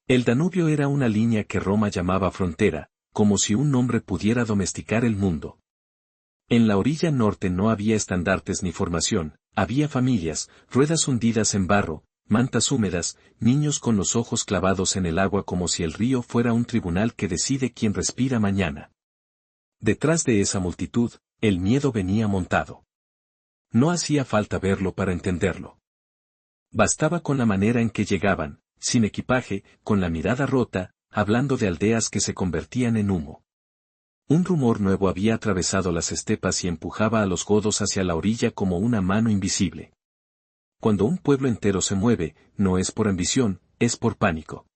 El Danubio era una línea que Roma llamaba frontera, como si un hombre pudiera domesticar el mundo. En la orilla norte no había estandartes ni formación, había familias, ruedas hundidas en barro, mantas húmedas, niños con los ojos clavados en el agua como si el río fuera un tribunal que decide quién respira mañana. Detrás de esa multitud, el miedo venía montado. No hacía falta verlo para entenderlo. Bastaba con la manera en que llegaban, sin equipaje, con la mirada rota, hablando de aldeas que se convertían en humo. Un rumor nuevo había atravesado las estepas y empujaba a los godos hacia la orilla como una mano invisible. Cuando un pueblo entero se mueve, no es por ambición, es por pánico.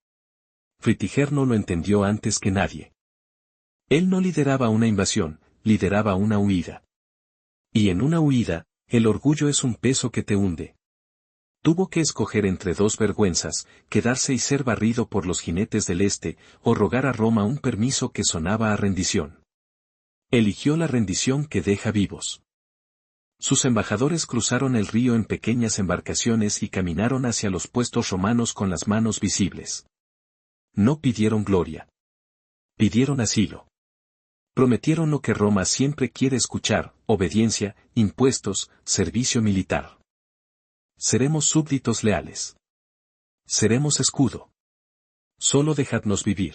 Fritiger no lo entendió antes que nadie. Él no lideraba una invasión, lideraba una huida. Y en una huida, el orgullo es un peso que te hunde. Tuvo que escoger entre dos vergüenzas, quedarse y ser barrido por los jinetes del este, o rogar a Roma un permiso que sonaba a rendición. Eligió la rendición que deja vivos. Sus embajadores cruzaron el río en pequeñas embarcaciones y caminaron hacia los puestos romanos con las manos visibles. No pidieron gloria. Pidieron asilo. Prometieron lo que Roma siempre quiere escuchar: obediencia, impuestos, servicio militar. Seremos súbditos leales. Seremos escudo. Solo dejadnos vivir.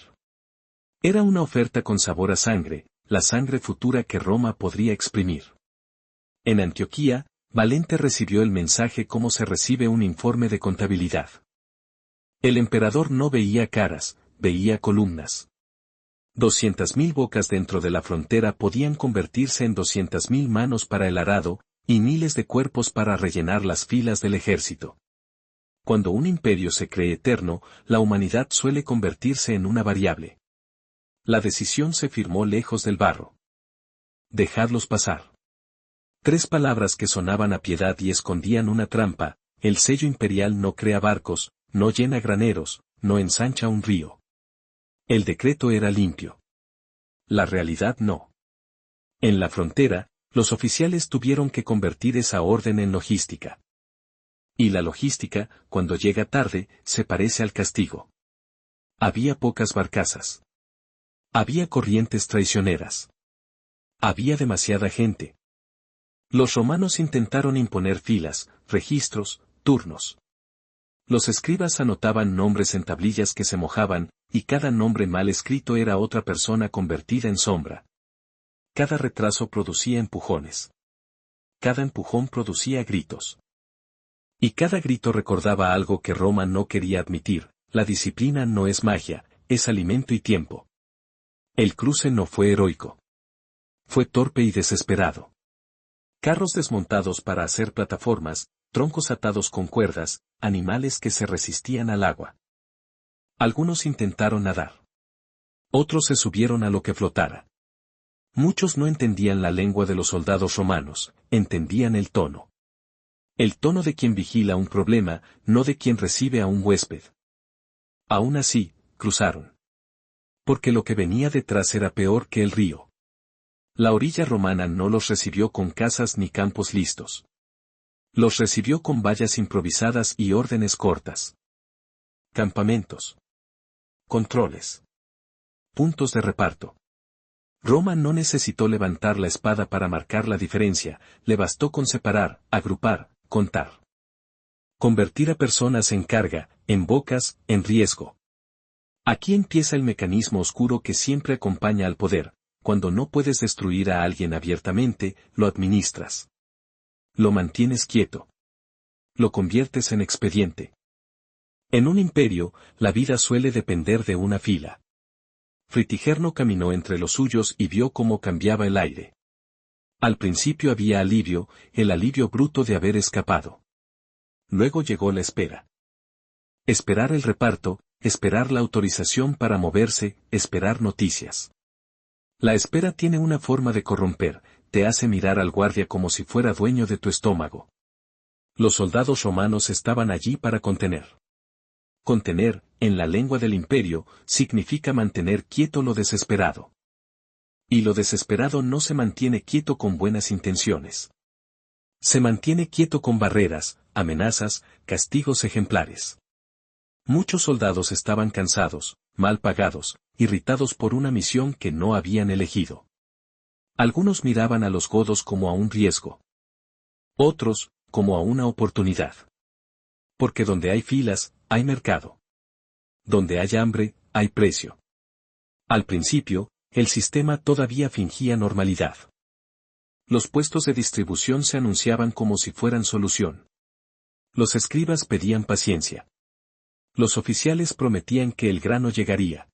Era una oferta con sabor a sangre, la sangre futura que Roma podría exprimir. En Antioquía, Valente recibió el mensaje como se recibe un informe de contabilidad. El emperador no veía caras, veía columnas. 200.000 bocas dentro de la frontera podían convertirse en 200.000 manos para el arado, y miles de cuerpos para rellenar las filas del ejército. Cuando un imperio se cree eterno, la humanidad suele convertirse en una variable. La decisión se firmó lejos del barro. Dejadlos pasar. 3 palabras que sonaban a piedad y escondían una trampa: el sello imperial no crea barcos, no llena graneros, no ensancha un río. El decreto era limpio. La realidad no. En la frontera, los oficiales tuvieron que convertir esa orden en logística. Y la logística, cuando llega tarde, se parece al castigo. Había pocas barcazas. Había corrientes traicioneras. Había demasiada gente. Los romanos intentaron imponer filas, registros, turnos. Los escribas anotaban nombres en tablillas que se mojaban, y cada nombre mal escrito era otra persona convertida en sombra. Cada retraso producía empujones. Cada empujón producía gritos. Y cada grito recordaba algo que Roma no quería admitir: la disciplina no es magia, es alimento y tiempo. El cruce no fue heroico. Fue torpe y desesperado. Carros desmontados para hacer plataformas, troncos atados con cuerdas, animales que se resistían al agua. Algunos intentaron nadar. Otros se subieron a lo que flotara. Muchos no entendían la lengua de los soldados romanos, entendían el tono. El tono de quien vigila un problema, no de quien recibe a un huésped. Aún así, cruzaron. Porque lo que venía detrás era peor que el río. La orilla romana no los recibió con casas ni campos listos. Los recibió con vallas improvisadas y órdenes cortas. Campamentos. Controles. Puntos de reparto. Roma no necesitó levantar la espada para marcar la diferencia, le bastó con separar, agrupar, contar. Convertir a personas en carga, en bocas, en riesgo. Aquí empieza el mecanismo oscuro que siempre acompaña al poder: cuando no puedes destruir a alguien abiertamente, lo administras. Lo mantienes quieto. Lo conviertes en expediente. En un imperio, la vida suele depender de una fila. Fritigerno caminó entre los suyos y vio cómo cambiaba el aire. Al principio había alivio, el alivio bruto de haber escapado. Luego llegó la espera. Esperar el reparto, esperar la autorización para moverse, esperar noticias. La espera tiene una forma de corromper, te hace mirar al guardia como si fuera dueño de tu estómago. Los soldados romanos estaban allí para contener. Contener, en la lengua del imperio, significa mantener quieto lo desesperado. Y lo desesperado no se mantiene quieto con buenas intenciones. Se mantiene quieto con barreras, amenazas, castigos ejemplares. Muchos soldados estaban cansados, mal pagados, irritados por una misión que no habían elegido. Algunos miraban a los godos como a un riesgo. Otros, como a una oportunidad. Porque donde hay filas, hay mercado. Donde hay hambre, hay precio. Al principio, el sistema todavía fingía normalidad. Los puestos de distribución se anunciaban como si fueran solución. Los escribas pedían paciencia. Los oficiales prometían que el grano llegaría.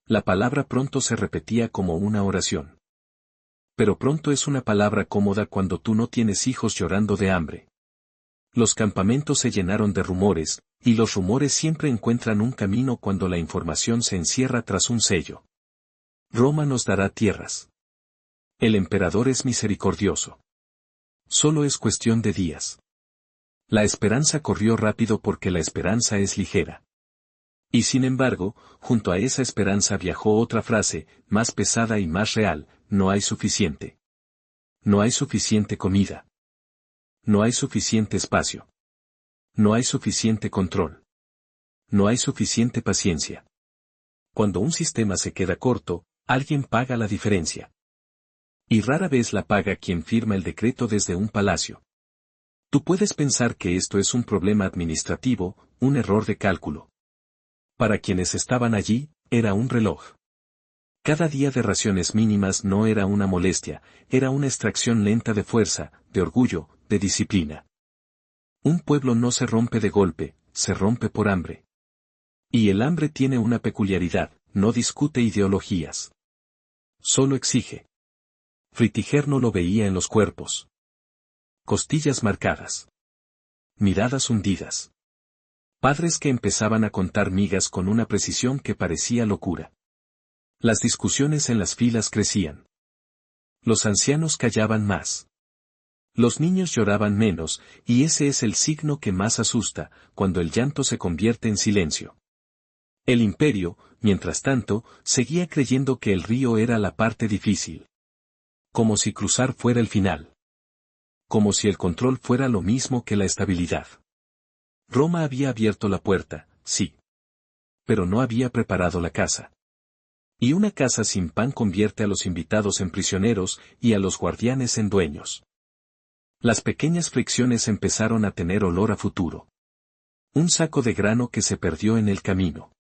La palabra pronto se repetía como una oración. Pero pronto es una palabra cómoda cuando tú no tienes hijos llorando de hambre. Los campamentos se llenaron de rumores, y los rumores siempre encuentran un camino cuando la información se encierra tras un sello. Roma nos dará tierras. El emperador es misericordioso. Solo es cuestión de días. La esperanza corrió rápido porque la esperanza es ligera. Y sin embargo, junto a esa esperanza viajó otra frase, más pesada y más real: no hay suficiente. No hay suficiente comida. No hay suficiente espacio. No hay suficiente control. No hay suficiente paciencia. Cuando un sistema se queda corto, alguien paga la diferencia. Y rara vez la paga quien firma el decreto desde un palacio. Tú puedes pensar que esto es un problema administrativo, un error de cálculo. Para quienes estaban allí, era un reloj. Cada día de raciones mínimas no era una molestia, era una extracción lenta de fuerza, de orgullo, de disciplina. Un pueblo no se rompe de golpe, se rompe por hambre. Y el hambre tiene una peculiaridad: no discute ideologías. Solo exige. Fritiger no lo veía en los cuerpos. Costillas marcadas. Miradas hundidas. Padres que empezaban a contar migas con una precisión que parecía locura. Las discusiones en las filas crecían. Los ancianos callaban más. Los niños lloraban menos, y ese es el signo que más asusta, cuando el llanto se convierte en silencio. El imperio, mientras tanto, seguía creyendo que el río era la parte difícil. Como si cruzar fuera el final. Como si el control fuera lo mismo que la estabilidad. Roma había abierto la puerta, sí. Pero no había preparado la casa. Y una casa sin pan convierte a los invitados en prisioneros y a los guardianes en dueños. Las pequeñas fricciones empezaron a tener olor a futuro. Un saco de grano que se perdió en el camino.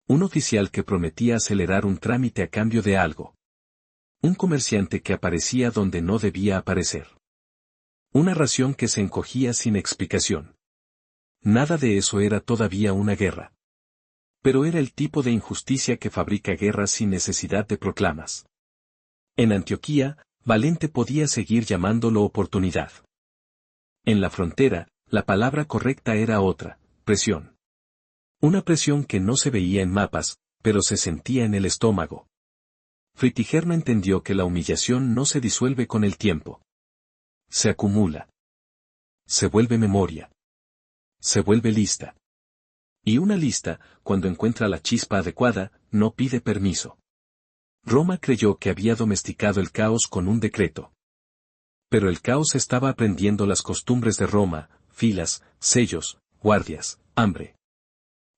Un oficial que prometía acelerar un trámite a cambio de algo. Un comerciante que aparecía donde no debía aparecer. Una ración que se encogía sin explicación. Nada de eso era todavía una guerra. Pero era el tipo de injusticia que fabrica guerras sin necesidad de proclamas. En Antioquía, Valente podía seguir llamándolo oportunidad. En la frontera, la palabra correcta era otra: presión. Una presión que no se veía en mapas, pero se sentía en el estómago. Fritiger no entendió que la humillación no se disuelve con el tiempo. Se acumula. Se vuelve memoria. Se vuelve lista. Y una lista, cuando encuentra la chispa adecuada, no pide permiso. Roma creyó que había domesticado el caos con un decreto. Pero el caos estaba aprendiendo las costumbres de Roma: filas, sellos, guardias, hambre.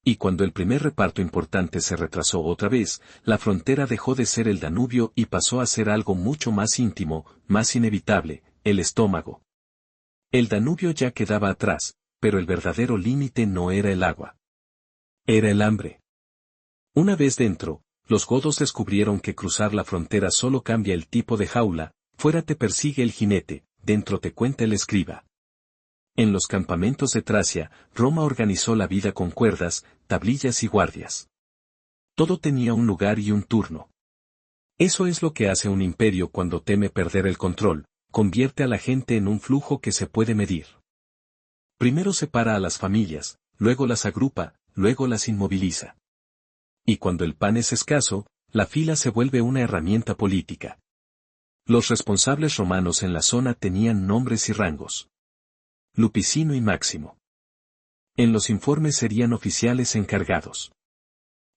Y cuando el primer reparto importante se retrasó otra vez, la frontera dejó de ser el Danubio y pasó a ser algo mucho más íntimo, más inevitable: el estómago. El Danubio ya quedaba atrás, pero el verdadero límite no era el agua. Era el hambre. Una vez dentro, los godos descubrieron que cruzar la frontera solo cambia el tipo de jaula: fuera te persigue el jinete, dentro te cuenta el escriba. En los campamentos de Tracia, Roma organizó la vida con cuerdas, tablillas y guardias. Todo tenía un lugar y un turno. Eso es lo que hace un imperio cuando teme perder el control: convierte a la gente en un flujo que se puede medir. Primero separa a las familias, luego las agrupa, luego las inmoviliza. Y cuando el pan es escaso, la fila se vuelve una herramienta política. Los responsables romanos en la zona tenían nombres y rangos. Lupicino y Máximo. En los informes serían oficiales encargados.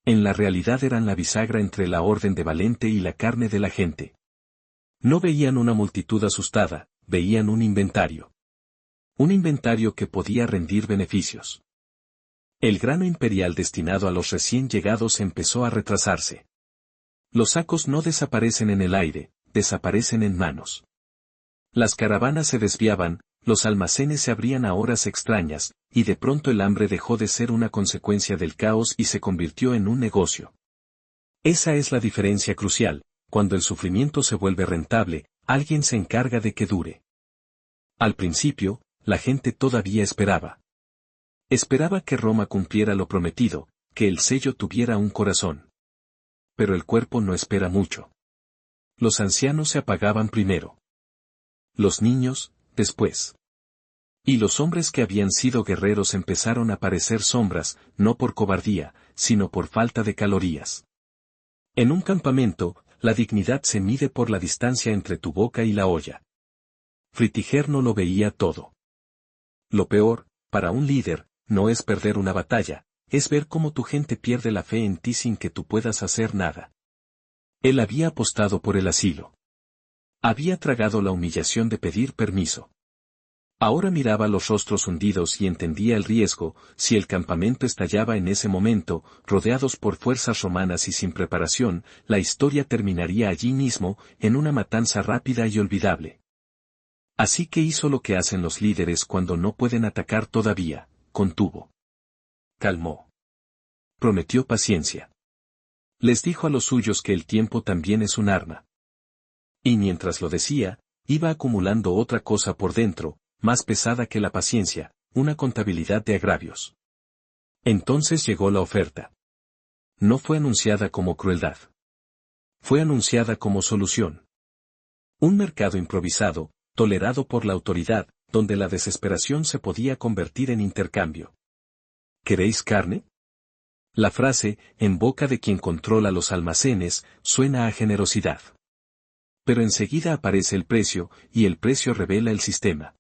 En la realidad eran la bisagra entre la orden de Valente y la carne de la gente. No veían una multitud asustada, veían un inventario. Un inventario que podía rendir beneficios. El grano imperial destinado a los recién llegados empezó a retrasarse. Los sacos no desaparecen en el aire, desaparecen en manos. Las caravanas se desviaban, los almacenes se abrían a horas extrañas, y de pronto el hambre dejó de ser una consecuencia del caos y se convirtió en un negocio. Esa es la diferencia crucial: cuando el sufrimiento se vuelve rentable, alguien se encarga de que dure. Al principio, la gente todavía esperaba. Esperaba que Roma cumpliera lo prometido, que el sello tuviera un corazón. Pero el cuerpo no espera mucho. Los ancianos se apagaban primero. Los niños, después. Y los hombres que habían sido guerreros empezaron a parecer sombras, no por cobardía, sino por falta de calorías. En un campamento, la dignidad se mide por la distancia entre tu boca y la olla. Fritigerno lo veía todo. Lo peor, para un líder, no es perder una batalla, es ver cómo tu gente pierde la fe en ti sin que tú puedas hacer nada. Él había apostado por el asilo. Había tragado la humillación de pedir permiso. Ahora miraba los rostros hundidos y entendía el riesgo: si el campamento estallaba en ese momento, rodeados por fuerzas romanas y sin preparación, la historia terminaría allí mismo, en una matanza rápida y olvidable. Así que hizo lo que hacen los líderes cuando no pueden atacar todavía: contuvo. Calmó. Prometió paciencia. Les dijo a los suyos que el tiempo también es un arma. Y mientras lo decía, iba acumulando otra cosa por dentro, más pesada que la paciencia: una contabilidad de agravios. Entonces llegó la oferta. No fue anunciada como crueldad. Fue anunciada como solución. Un mercado improvisado, tolerado por la autoridad, donde la desesperación se podía convertir en intercambio. ¿Queréis carne? La frase, en boca de quien controla los almacenes, suena a generosidad. Pero enseguida aparece el precio, y el precio revela el sistema.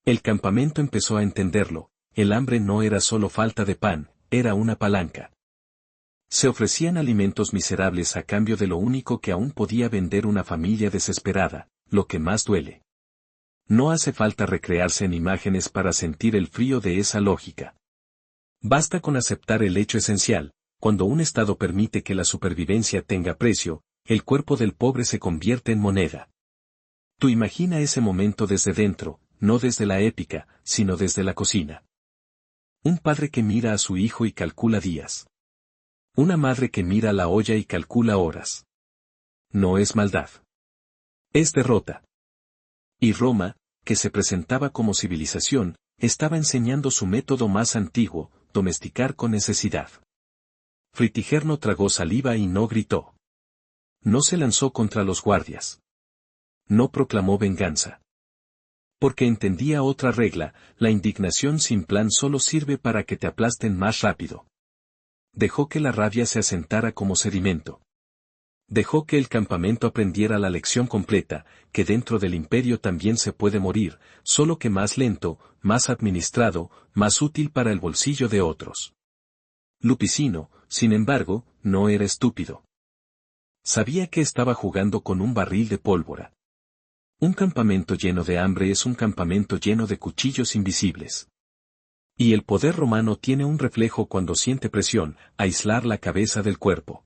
El campamento empezó a entenderlo: el hambre no era solo falta de pan, era una palanca. Se ofrecían alimentos miserables a cambio de lo único que aún podía vender una familia desesperada: lo que más duele. No hace falta recrearse en imágenes para sentir el frío de esa lógica. Basta con aceptar el hecho esencial: cuando un Estado permite que la supervivencia tenga precio, el cuerpo del pobre se convierte en moneda. Tú imagina ese momento desde dentro, no desde la épica, sino desde la cocina. Un padre que mira a su hijo y calcula días. Una madre que mira la olla y calcula horas. No es maldad. Es derrota. Y Roma, que se presentaba como civilización, estaba enseñando su método más antiguo: domesticar con necesidad. Fritigerno tragó saliva y no gritó. No se lanzó contra los guardias. No proclamó venganza. Porque entendía otra regla: la indignación sin plan solo sirve para que te aplasten más rápido. Dejó que la rabia se asentara como sedimento. Dejó que el campamento aprendiera la lección completa: que dentro del imperio también se puede morir, solo que más lento, más administrado, más útil para el bolsillo de otros. Lupicino, sin embargo, no era estúpido. Sabía que estaba jugando con un barril de pólvora. Un campamento lleno de hambre es un campamento lleno de cuchillos invisibles. Y el poder romano tiene un reflejo cuando siente presión: aislar la cabeza del cuerpo.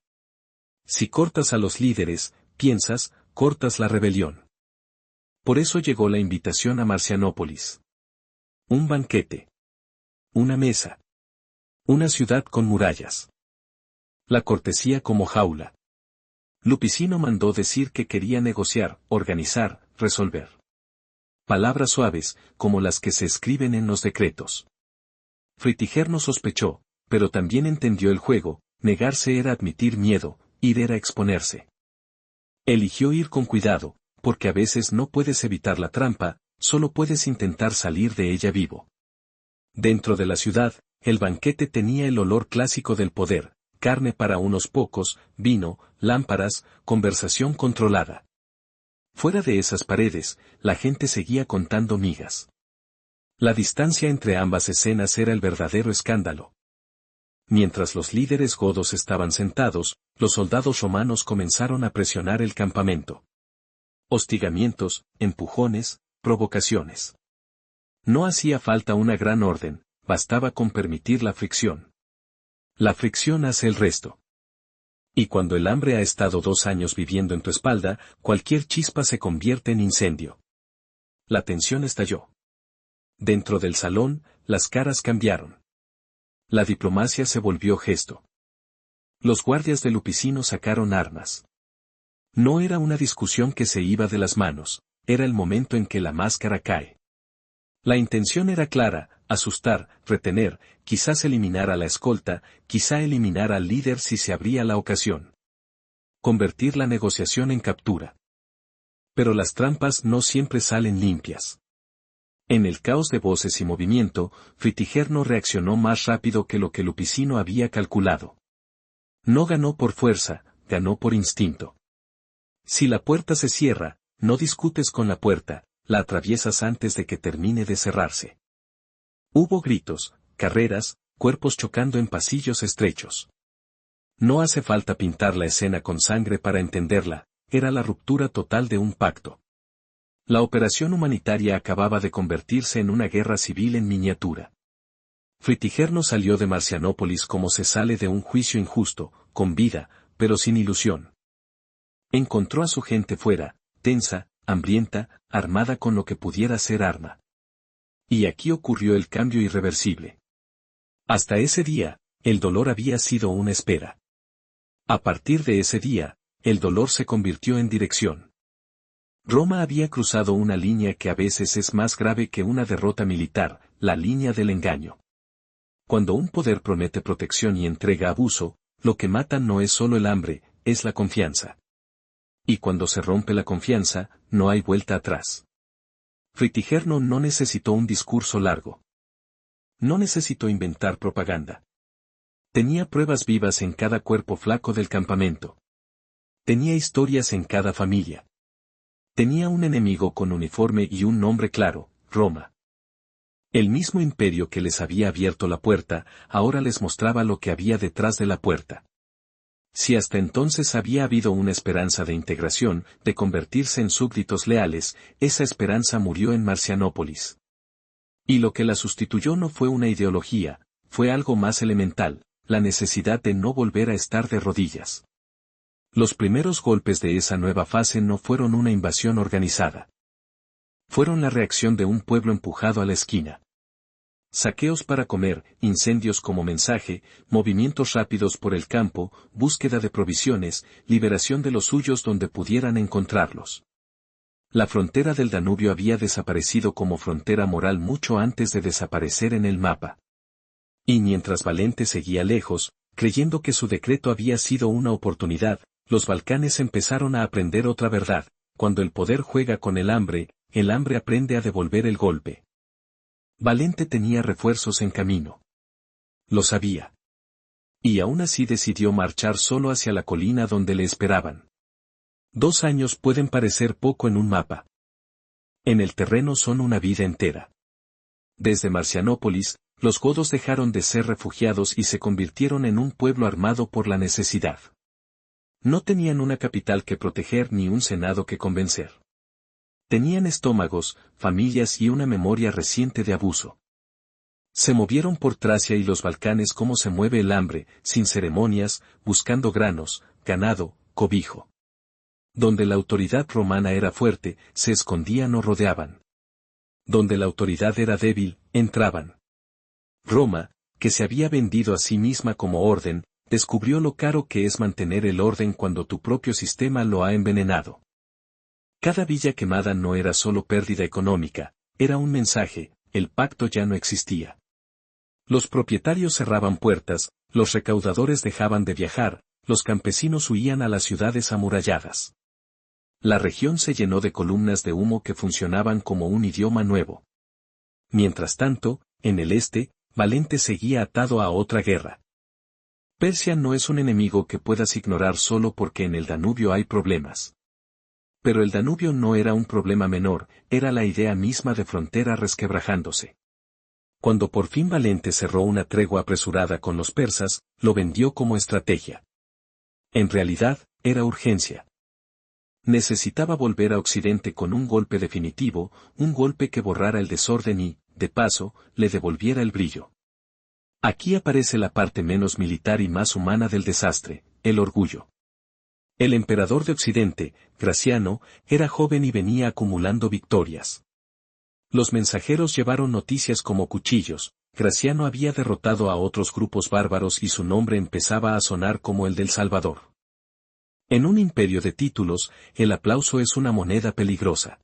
Si cortas a los líderes, piensas, cortas la rebelión. Por eso llegó la invitación a Marcianópolis. Un banquete. Una mesa. Una ciudad con murallas. La cortesía como jaula. Lupicino mandó decir que quería negociar, organizar, resolver. Palabras suaves, como las que se escriben en los decretos. Fritigerno sospechó, pero también entendió el juego: negarse era admitir miedo, ir era exponerse. Eligió ir con cuidado, porque a veces no puedes evitar la trampa, solo puedes intentar salir de ella vivo. Dentro de la ciudad, el banquete tenía el olor clásico del poder: carne para unos pocos, vino, lámparas, conversación controlada. Fuera de esas paredes, la gente seguía contando migas. La distancia entre ambas escenas era el verdadero escándalo. Mientras los líderes godos estaban sentados, los soldados romanos comenzaron a presionar el campamento. Hostigamientos, empujones, provocaciones. No hacía falta una gran orden: bastaba con permitir la fricción. La fricción hace el resto. Y cuando el hambre ha estado 2 años viviendo en tu espalda, cualquier chispa se convierte en incendio. La tensión estalló. Dentro del salón, las caras cambiaron. La diplomacia se volvió gesto. Los guardias de Lupicino sacaron armas. No era una discusión que se iba de las manos, era el momento en que la máscara cae. La intención era clara: asustar, retener, quizás eliminar a la escolta, quizá eliminar al líder si se abría la ocasión. Convertir la negociación en captura. Pero las trampas no siempre salen limpias. En el caos de voces y movimiento, Fritigerno reaccionó más rápido que lo que Lupicino había calculado. No ganó por fuerza, ganó por instinto. Si la puerta se cierra, no discutes con la puerta, la atraviesas antes de que termine de cerrarse. Hubo gritos, carreras, cuerpos chocando en pasillos estrechos. No hace falta pintar la escena con sangre para entenderla, era la ruptura total de un pacto. La operación humanitaria acababa de convertirse en una guerra civil en miniatura. Fritigerno salió de Marcianópolis como se sale de un juicio injusto, con vida, pero sin ilusión. Encontró a su gente fuera, tensa, hambrienta, armada con lo que pudiera ser arma. Y aquí ocurrió el cambio irreversible. Hasta ese día, el dolor había sido una espera. A partir de ese día, el dolor se convirtió en dirección. Roma había cruzado una línea que a veces es más grave que una derrota militar, la línea del engaño. Cuando un poder promete protección y entrega abuso, lo que mata no es solo el hambre, es la confianza. Y cuando se rompe la confianza, no hay vuelta atrás. Fritigerno no necesitó un discurso largo. No necesitó inventar propaganda. Tenía pruebas vivas en cada cuerpo flaco del campamento. Tenía historias en cada familia. Tenía un enemigo con uniforme y un nombre claro: Roma. El mismo imperio que les había abierto la puerta, ahora les mostraba lo que había detrás de la puerta. Si hasta entonces había habido una esperanza de integración, de convertirse en súbditos leales, esa esperanza murió en Marcianópolis. Y lo que la sustituyó no fue una ideología, fue algo más elemental: la necesidad de no volver a estar de rodillas. Los primeros golpes de esa nueva fase no fueron una invasión organizada. Fueron la reacción de un pueblo empujado a la esquina. Saqueos para comer, incendios como mensaje, movimientos rápidos por el campo, búsqueda de provisiones, liberación de los suyos donde pudieran encontrarlos. La frontera del Danubio había desaparecido como frontera moral mucho antes de desaparecer en el mapa. Y mientras Valente seguía lejos, creyendo que su decreto había sido una oportunidad, los Balcanes empezaron a aprender otra verdad: cuando el poder juega con el hambre aprende a devolver el golpe. Valente tenía refuerzos en camino. Lo sabía. Y aún así decidió marchar solo hacia la colina donde le esperaban. 2 años pueden parecer poco en un mapa. En el terreno son una vida entera. Desde Marcianópolis, los godos dejaron de ser refugiados y se convirtieron en un pueblo armado por la necesidad. No tenían una capital que proteger ni un senado que convencer. Tenían estómagos, familias y una memoria reciente de abuso. Se movieron por Tracia y los Balcanes como se mueve el hambre, sin ceremonias, buscando granos, ganado, cobijo. Donde la autoridad romana era fuerte, se escondían o rodeaban. Donde la autoridad era débil, entraban. Roma, que se había vendido a sí misma como orden, descubrió lo caro que es mantener el orden cuando tu propio sistema lo ha envenenado. Cada villa quemada no era solo pérdida económica, era un mensaje: el pacto ya no existía. Los propietarios cerraban puertas, los recaudadores dejaban de viajar, los campesinos huían a las ciudades amuralladas. La región se llenó de columnas de humo que funcionaban como un idioma nuevo. Mientras tanto, en el este, Valente seguía atado a otra guerra. Persia no es un enemigo que puedas ignorar solo porque en el Danubio hay problemas. Pero el Danubio no era un problema menor, era la idea misma de frontera resquebrajándose. Cuando por fin Valente cerró una tregua apresurada con los persas, lo vendió como estrategia. En realidad, era urgencia. Necesitaba volver a Occidente con un golpe definitivo, un golpe que borrara el desorden y, de paso, le devolviera el brillo. Aquí aparece la parte menos militar y más humana del desastre, el orgullo. El emperador de Occidente, Graciano, era joven y venía acumulando victorias. Los mensajeros llevaron noticias como cuchillos. Graciano había derrotado a otros grupos bárbaros y su nombre empezaba a sonar como el del Salvador. En un imperio de títulos, el aplauso es una moneda peligrosa.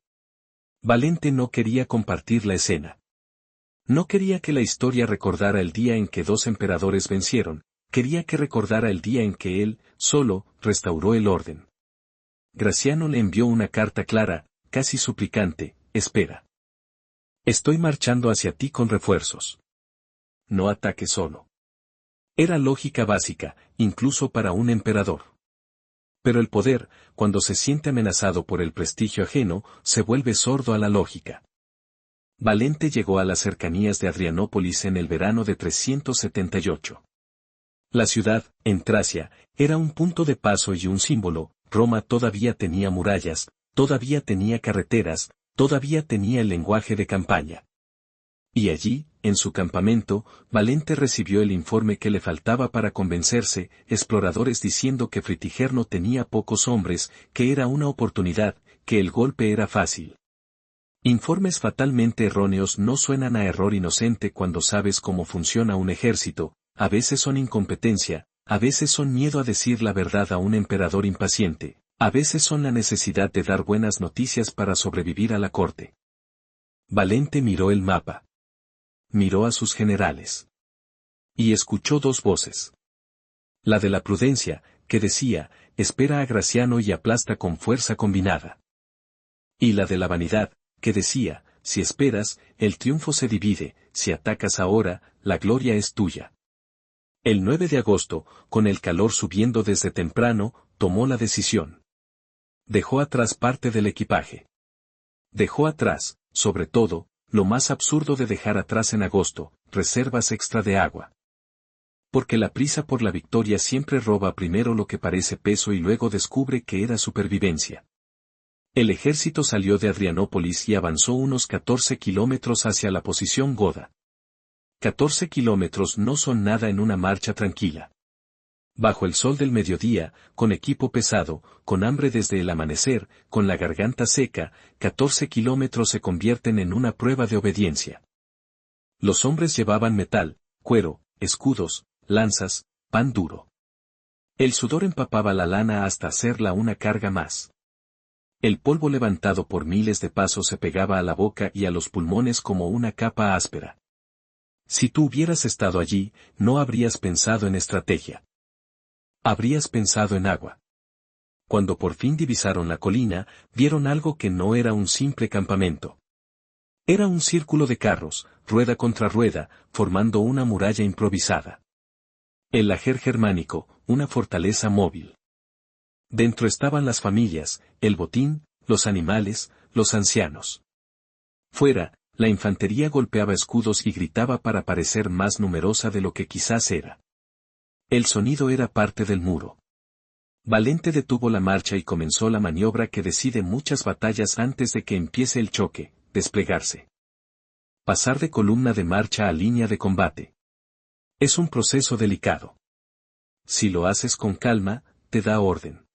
Valente no quería compartir la escena. No quería que la historia recordara el día en que dos emperadores vencieron, quería que recordara el día en que él, solo, restauró el orden. Graciano le envió una carta clara, casi suplicante: espera. Estoy marchando hacia ti con refuerzos. No ataques solo. Era lógica básica, incluso para un emperador. Pero el poder, cuando se siente amenazado por el prestigio ajeno, se vuelve sordo a la lógica. Valente llegó a las cercanías de Adrianópolis en el verano de 378. La ciudad, en Tracia, era un punto de paso y un símbolo. Roma todavía tenía murallas, todavía tenía carreteras, todavía tenía el lenguaje de campaña. Y allí, en su campamento, Valente recibió el informe que le faltaba para convencerse, exploradores diciendo que Fritigerno tenía pocos hombres, que era una oportunidad, que el golpe era fácil. Informes fatalmente erróneos no suenan a error inocente cuando sabes cómo funciona un ejército, a veces son incompetencia, a veces son miedo a decir la verdad a un emperador impaciente, a veces son la necesidad de dar buenas noticias para sobrevivir a la corte. Valente miró el mapa. Miró a sus generales. Y escuchó dos voces. La de la prudencia, que decía: espera a Graciano y aplasta con fuerza combinada. Y la de la vanidad, que decía: si esperas, el triunfo se divide, si atacas ahora, la gloria es tuya. El 9 de agosto, con el calor subiendo desde temprano, tomó la decisión. Dejó atrás parte del equipaje. Dejó atrás, sobre todo, lo más absurdo de dejar atrás en agosto: reservas extra de agua. Porque la prisa por la victoria siempre roba primero lo que parece peso y luego descubre que era supervivencia. El ejército salió de Adrianópolis y avanzó unos 14 kilómetros hacia la posición Goda. 14 kilómetros no son nada en una marcha tranquila. Bajo el sol del mediodía, con equipo pesado, con hambre desde el amanecer, con la garganta seca, 14 kilómetros se convierten en una prueba de obediencia. Los hombres llevaban metal, cuero, escudos, lanzas, pan duro. El sudor empapaba la lana hasta hacerla una carga más. El polvo levantado por miles de pasos se pegaba a la boca y a los pulmones como una capa áspera. Si tú hubieras estado allí, no habrías pensado en estrategia. Habrías pensado en agua. Cuando por fin divisaron la colina, vieron algo que no era un simple campamento. Era un círculo de carros, rueda contra rueda, formando una muralla improvisada. El lajer germánico, una fortaleza móvil. Dentro estaban las familias, el botín, los animales, los ancianos. Fuera, la infantería golpeaba escudos y gritaba para parecer más numerosa de lo que quizás era. El sonido era parte del muro. Valente detuvo la marcha y comenzó la maniobra que decide muchas batallas antes de que empiece el choque: desplegarse. Pasar de columna de marcha a línea de combate. Es un proceso delicado. Si lo haces con calma, te da orden.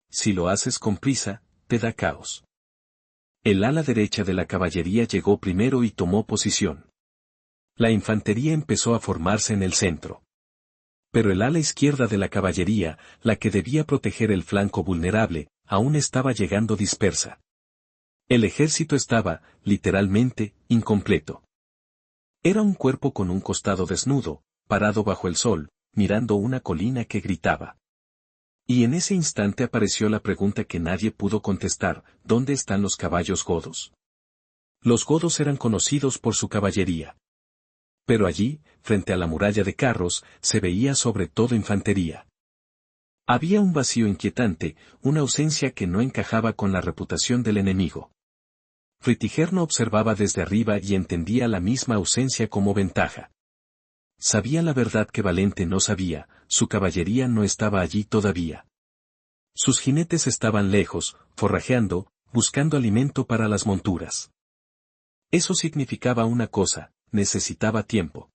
Si lo haces con prisa, te da caos. El ala derecha de la caballería llegó primero y tomó posición. La infantería empezó a formarse en el centro. Pero el ala izquierda de la caballería, la que debía proteger el flanco vulnerable, aún estaba llegando dispersa. El ejército estaba, literalmente, incompleto. Era un cuerpo con un costado desnudo, parado bajo el sol, mirando una colina que gritaba. Y en ese instante apareció la pregunta que nadie pudo contestar: ¿dónde están los caballos godos? Los godos eran conocidos por su caballería. Pero allí, frente a la muralla de carros, se veía sobre todo infantería. Había un vacío inquietante, una ausencia que no encajaba con la reputación del enemigo. Fritigerno observaba desde arriba y entendía la misma ausencia como ventaja. Sabía la verdad que Valente no sabía: su caballería no estaba allí todavía. Sus jinetes estaban lejos, forrajeando, buscando alimento para las monturas. Eso significaba una cosa: necesitaba tiempo.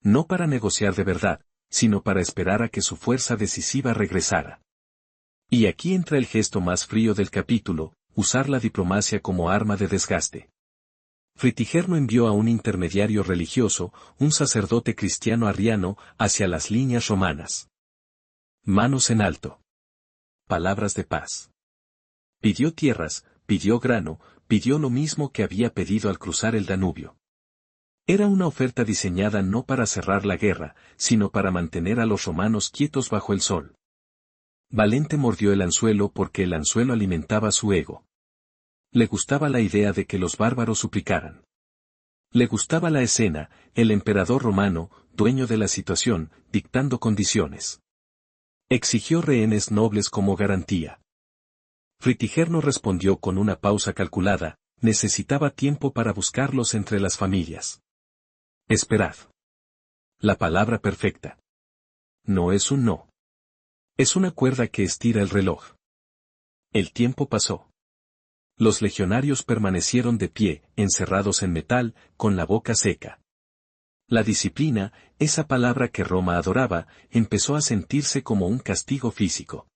No para negociar de verdad, sino para esperar a que su fuerza decisiva regresara. Y aquí entra el gesto más frío del capítulo, usar la diplomacia como arma de desgaste. Fritigerno envió a un intermediario religioso, un sacerdote cristiano arriano, hacia las líneas romanas. Manos en alto. Palabras de paz. Pidió tierras, pidió grano, pidió lo mismo que había pedido al cruzar el Danubio. Era una oferta diseñada no para cerrar la guerra, sino para mantener a los romanos quietos bajo el sol. Valente mordió el anzuelo porque el anzuelo alimentaba su ego. Le gustaba la idea de que los bárbaros suplicaran. Le gustaba la escena, el emperador romano, dueño de la situación, dictando condiciones. Exigió rehenes nobles como garantía. Fritigerno respondió con una pausa calculada, necesitaba tiempo para buscarlos entre las familias. Esperad. La palabra perfecta. No es un no. Es una cuerda que estira el reloj. El tiempo pasó. Los legionarios permanecieron de pie, encerrados en metal, con la boca seca. La disciplina, esa palabra que Roma adoraba, empezó a sentirse como un castigo físico.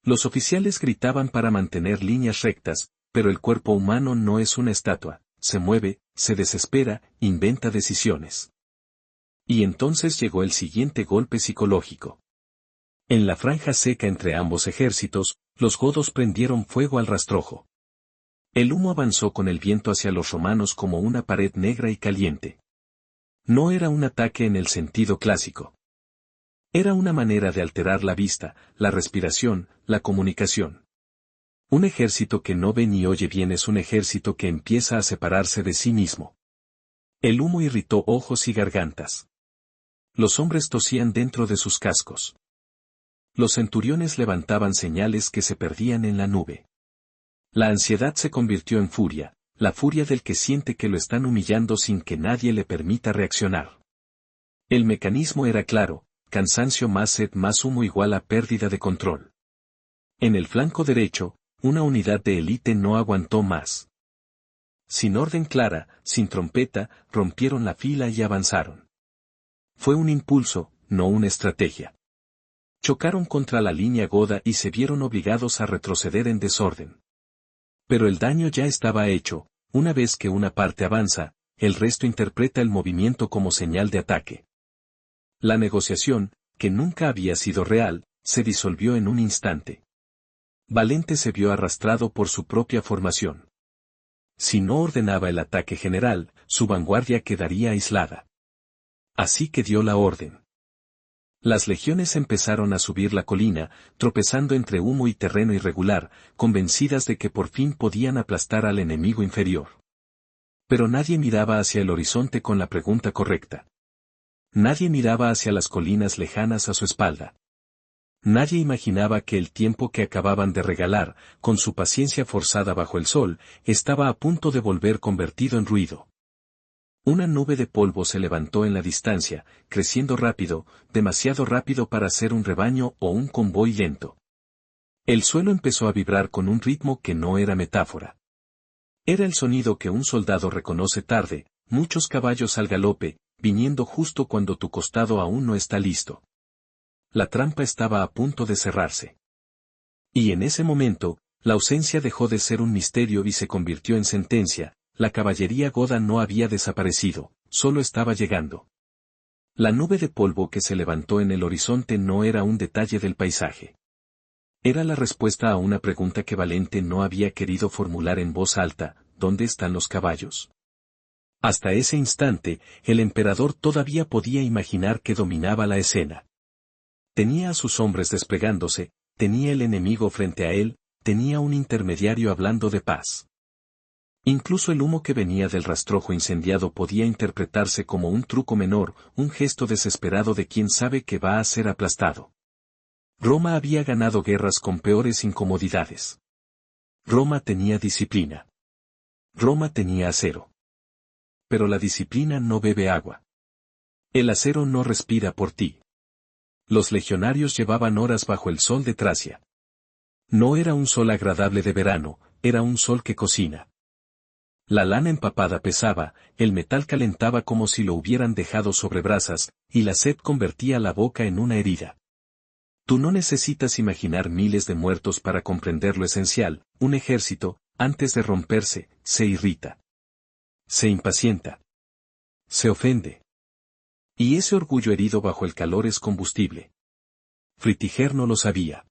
Los oficiales gritaban para mantener líneas rectas, pero el cuerpo humano no es una estatua, se mueve, se desespera, inventa decisiones. Y entonces llegó el siguiente golpe psicológico. En la franja seca entre ambos ejércitos, los godos prendieron fuego al rastrojo. El humo avanzó con el viento hacia los romanos como una pared negra y caliente. No era un ataque en el sentido clásico. Era una manera de alterar la vista, la respiración, la comunicación. Un ejército que no ve ni oye bien es un ejército que empieza a separarse de sí mismo. El humo irritó ojos y gargantas. Los hombres tosían dentro de sus cascos. Los centuriones levantaban señales que se perdían en la nube. La ansiedad se convirtió en furia, la furia del que siente que lo están humillando sin que nadie le permita reaccionar. El mecanismo era claro, cansancio más sed más humo igual a pérdida de control. En el flanco derecho, una unidad de élite no aguantó más. Sin orden clara, sin trompeta, rompieron la fila y avanzaron. Fue un impulso, no una estrategia. Chocaron contra la línea goda y se vieron obligados a retroceder en desorden. Pero el daño ya estaba hecho, una vez que una parte avanza, el resto interpreta el movimiento como señal de ataque. La negociación, que nunca había sido real, se disolvió en un instante. Valente se vio arrastrado por su propia formación. Si no ordenaba el ataque general, su vanguardia quedaría aislada. Así que dio la orden. Las legiones empezaron a subir la colina, tropezando entre humo y terreno irregular, convencidas de que por fin podían aplastar al enemigo inferior. Pero nadie miraba hacia el horizonte con la pregunta correcta. Nadie miraba hacia las colinas lejanas a su espalda. Nadie imaginaba que el tiempo que acababan de regalar, con su paciencia forzada bajo el sol, estaba a punto de volver convertido en ruido. Una nube de polvo se levantó en la distancia, creciendo rápido, demasiado rápido para ser un rebaño o un convoy lento. El suelo empezó a vibrar con un ritmo que no era metáfora. Era el sonido que un soldado reconoce tarde, muchos caballos al galope, viniendo justo cuando tu costado aún no está listo. La trampa estaba a punto de cerrarse. Y en ese momento, la ausencia dejó de ser un misterio y se convirtió en sentencia. La caballería goda no había desaparecido, solo estaba llegando. La nube de polvo que se levantó en el horizonte no era un detalle del paisaje. Era la respuesta a una pregunta que Valente no había querido formular en voz alta: ¿dónde están los caballos? Hasta ese instante, el emperador todavía podía imaginar que dominaba la escena. Tenía a sus hombres desplegándose, tenía el enemigo frente a él, tenía un intermediario hablando de paz. Incluso el humo que venía del rastrojo incendiado podía interpretarse como un truco menor, un gesto desesperado de quien sabe que va a ser aplastado. Roma había ganado guerras con peores incomodidades. Roma tenía disciplina. Roma tenía acero. Pero la disciplina no bebe agua. El acero no respira por ti. Los legionarios llevaban horas bajo el sol de Tracia. No era un sol agradable de verano, era un sol que cocina. La lana empapada pesaba, el metal calentaba como si lo hubieran dejado sobre brasas, y la sed convertía la boca en una herida. Tú no necesitas imaginar miles de muertos para comprender lo esencial: un ejército, antes de romperse, se irrita. Se impacienta. Se ofende. Y ese orgullo herido bajo el calor es combustible. Fritiger no lo sabía.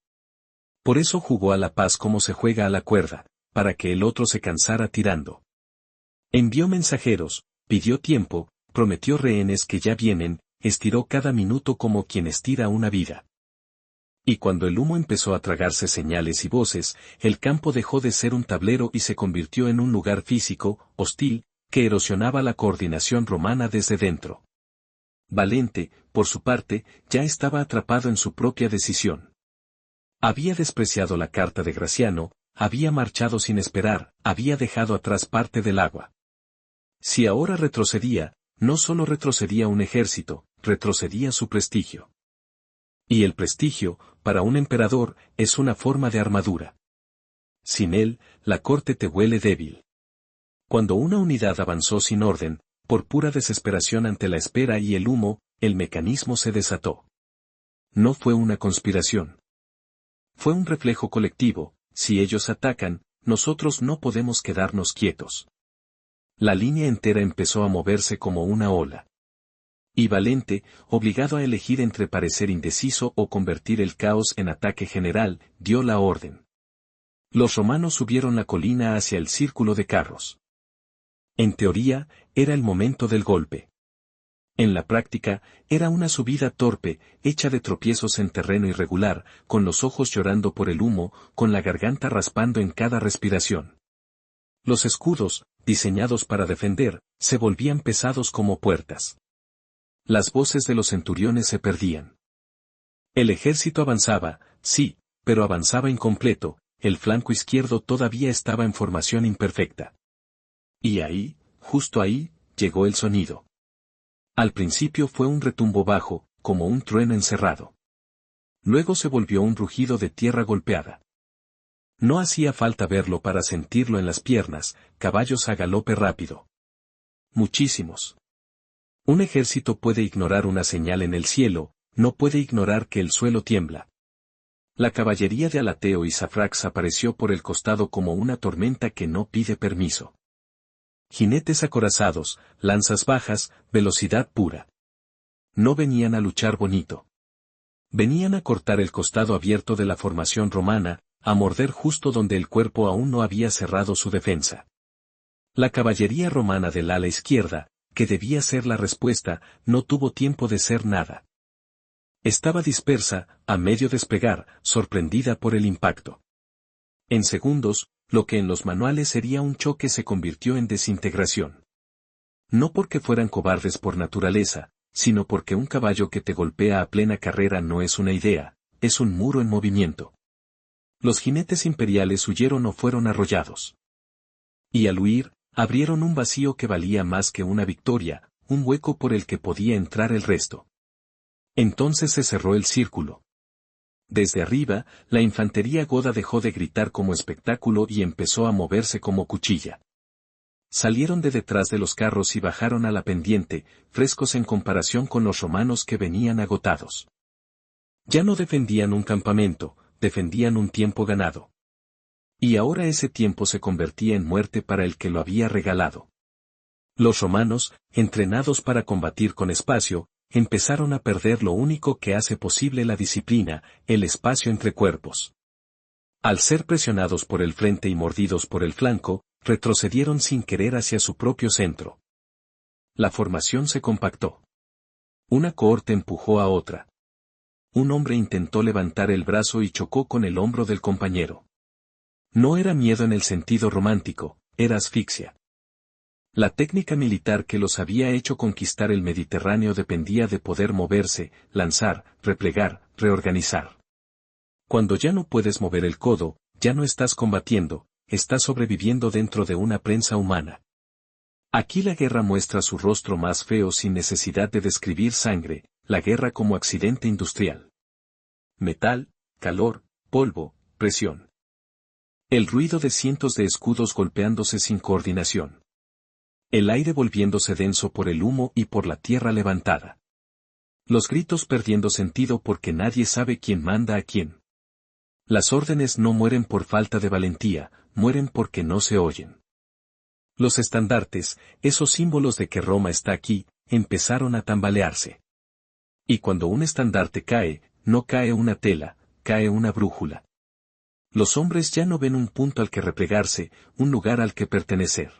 Por eso jugó a la paz como se juega a la cuerda, para que el otro se cansara tirando. Envió mensajeros, pidió tiempo, prometió rehenes que ya vienen, estiró cada minuto como quien estira una vida. Y cuando el humo empezó a tragarse señales y voces, el campo dejó de ser un tablero y se convirtió en un lugar físico, hostil, que erosionaba la coordinación romana desde dentro. Valente, por su parte, ya estaba atrapado en su propia decisión. Había despreciado la carta de Graciano, había marchado sin esperar, había dejado atrás parte del agua. Si ahora retrocedía, no solo retrocedía un ejército, retrocedía su prestigio. Y el prestigio, para un emperador, es una forma de armadura. Sin él, la corte te huele débil. Cuando una unidad avanzó sin orden, por pura desesperación ante la espera y el humo, el mecanismo se desató. No fue una conspiración. Fue un reflejo colectivo: si ellos atacan, nosotros no podemos quedarnos quietos. La línea entera empezó a moverse como una ola. Y Valente, obligado a elegir entre parecer indeciso o convertir el caos en ataque general, dio la orden. Los romanos subieron la colina hacia el círculo de carros. En teoría, era el momento del golpe. En la práctica, era una subida torpe, hecha de tropiezos en terreno irregular, con los ojos llorando por el humo, con la garganta raspando en cada respiración. Los escudos, diseñados para defender, se volvían pesados como puertas. Las voces de los centuriones se perdían. El ejército avanzaba, sí, pero avanzaba incompleto, el flanco izquierdo todavía estaba en formación imperfecta. Y ahí, justo ahí, llegó el sonido. Al principio fue un retumbo bajo, como un trueno encerrado. Luego se volvió un rugido de tierra golpeada. No hacía falta verlo para sentirlo en las piernas: caballos a galope rápido. Muchísimos. Un ejército puede ignorar una señal en el cielo, no puede ignorar que el suelo tiembla. La caballería de Alateo y Safrax apareció por el costado como una tormenta que no pide permiso. Jinetes acorazados, lanzas bajas, velocidad pura. No venían a luchar bonito. Venían a cortar el costado abierto de la formación romana, a morder justo donde el cuerpo aún no había cerrado su defensa. La caballería romana del ala izquierda, que debía ser la respuesta, no tuvo tiempo de ser nada. Estaba dispersa, a medio despegar, sorprendida por el impacto. En segundos, lo que en los manuales sería un choque se convirtió en desintegración. No porque fueran cobardes por naturaleza, sino porque un caballo que te golpea a plena carrera no es una idea, es un muro en movimiento. Los jinetes imperiales huyeron o fueron arrollados. Y al huir, abrieron un vacío que valía más que una victoria, un hueco por el que podía entrar el resto. Entonces se cerró el círculo. Desde arriba, la infantería goda dejó de gritar como espectáculo y empezó a moverse como cuchilla. Salieron de detrás de los carros y bajaron a la pendiente, frescos en comparación con los romanos que venían agotados. Ya no defendían un campamento, defendían un tiempo ganado. Y ahora ese tiempo se convertía en muerte para el que lo había regalado. Los romanos, entrenados para combatir con espacio, empezaron a perder lo único que hace posible la disciplina: el espacio entre cuerpos. Al ser presionados por el frente y mordidos por el flanco, retrocedieron sin querer hacia su propio centro. La formación se compactó. Una cohorte empujó a otra. Un hombre intentó levantar el brazo y chocó con el hombro del compañero. No era miedo en el sentido romántico, era asfixia. La técnica militar que los había hecho conquistar el Mediterráneo dependía de poder moverse, lanzar, replegar, reorganizar. Cuando ya no puedes mover el codo, ya no estás combatiendo, estás sobreviviendo dentro de una prensa humana. Aquí la guerra muestra su rostro más feo sin necesidad de describir sangre: la guerra como accidente industrial. Metal, calor, polvo, presión. El ruido de cientos de escudos golpeándose sin coordinación. El aire volviéndose denso por el humo y por la tierra levantada. Los gritos perdiendo sentido porque nadie sabe quién manda a quién. Las órdenes no mueren por falta de valentía, mueren porque no se oyen. Los estandartes, esos símbolos de que Roma está aquí, empezaron a tambalearse. Y cuando un estandarte cae, no cae una tela, cae una brújula. Los hombres ya no ven un punto al que replegarse, un lugar al que pertenecer.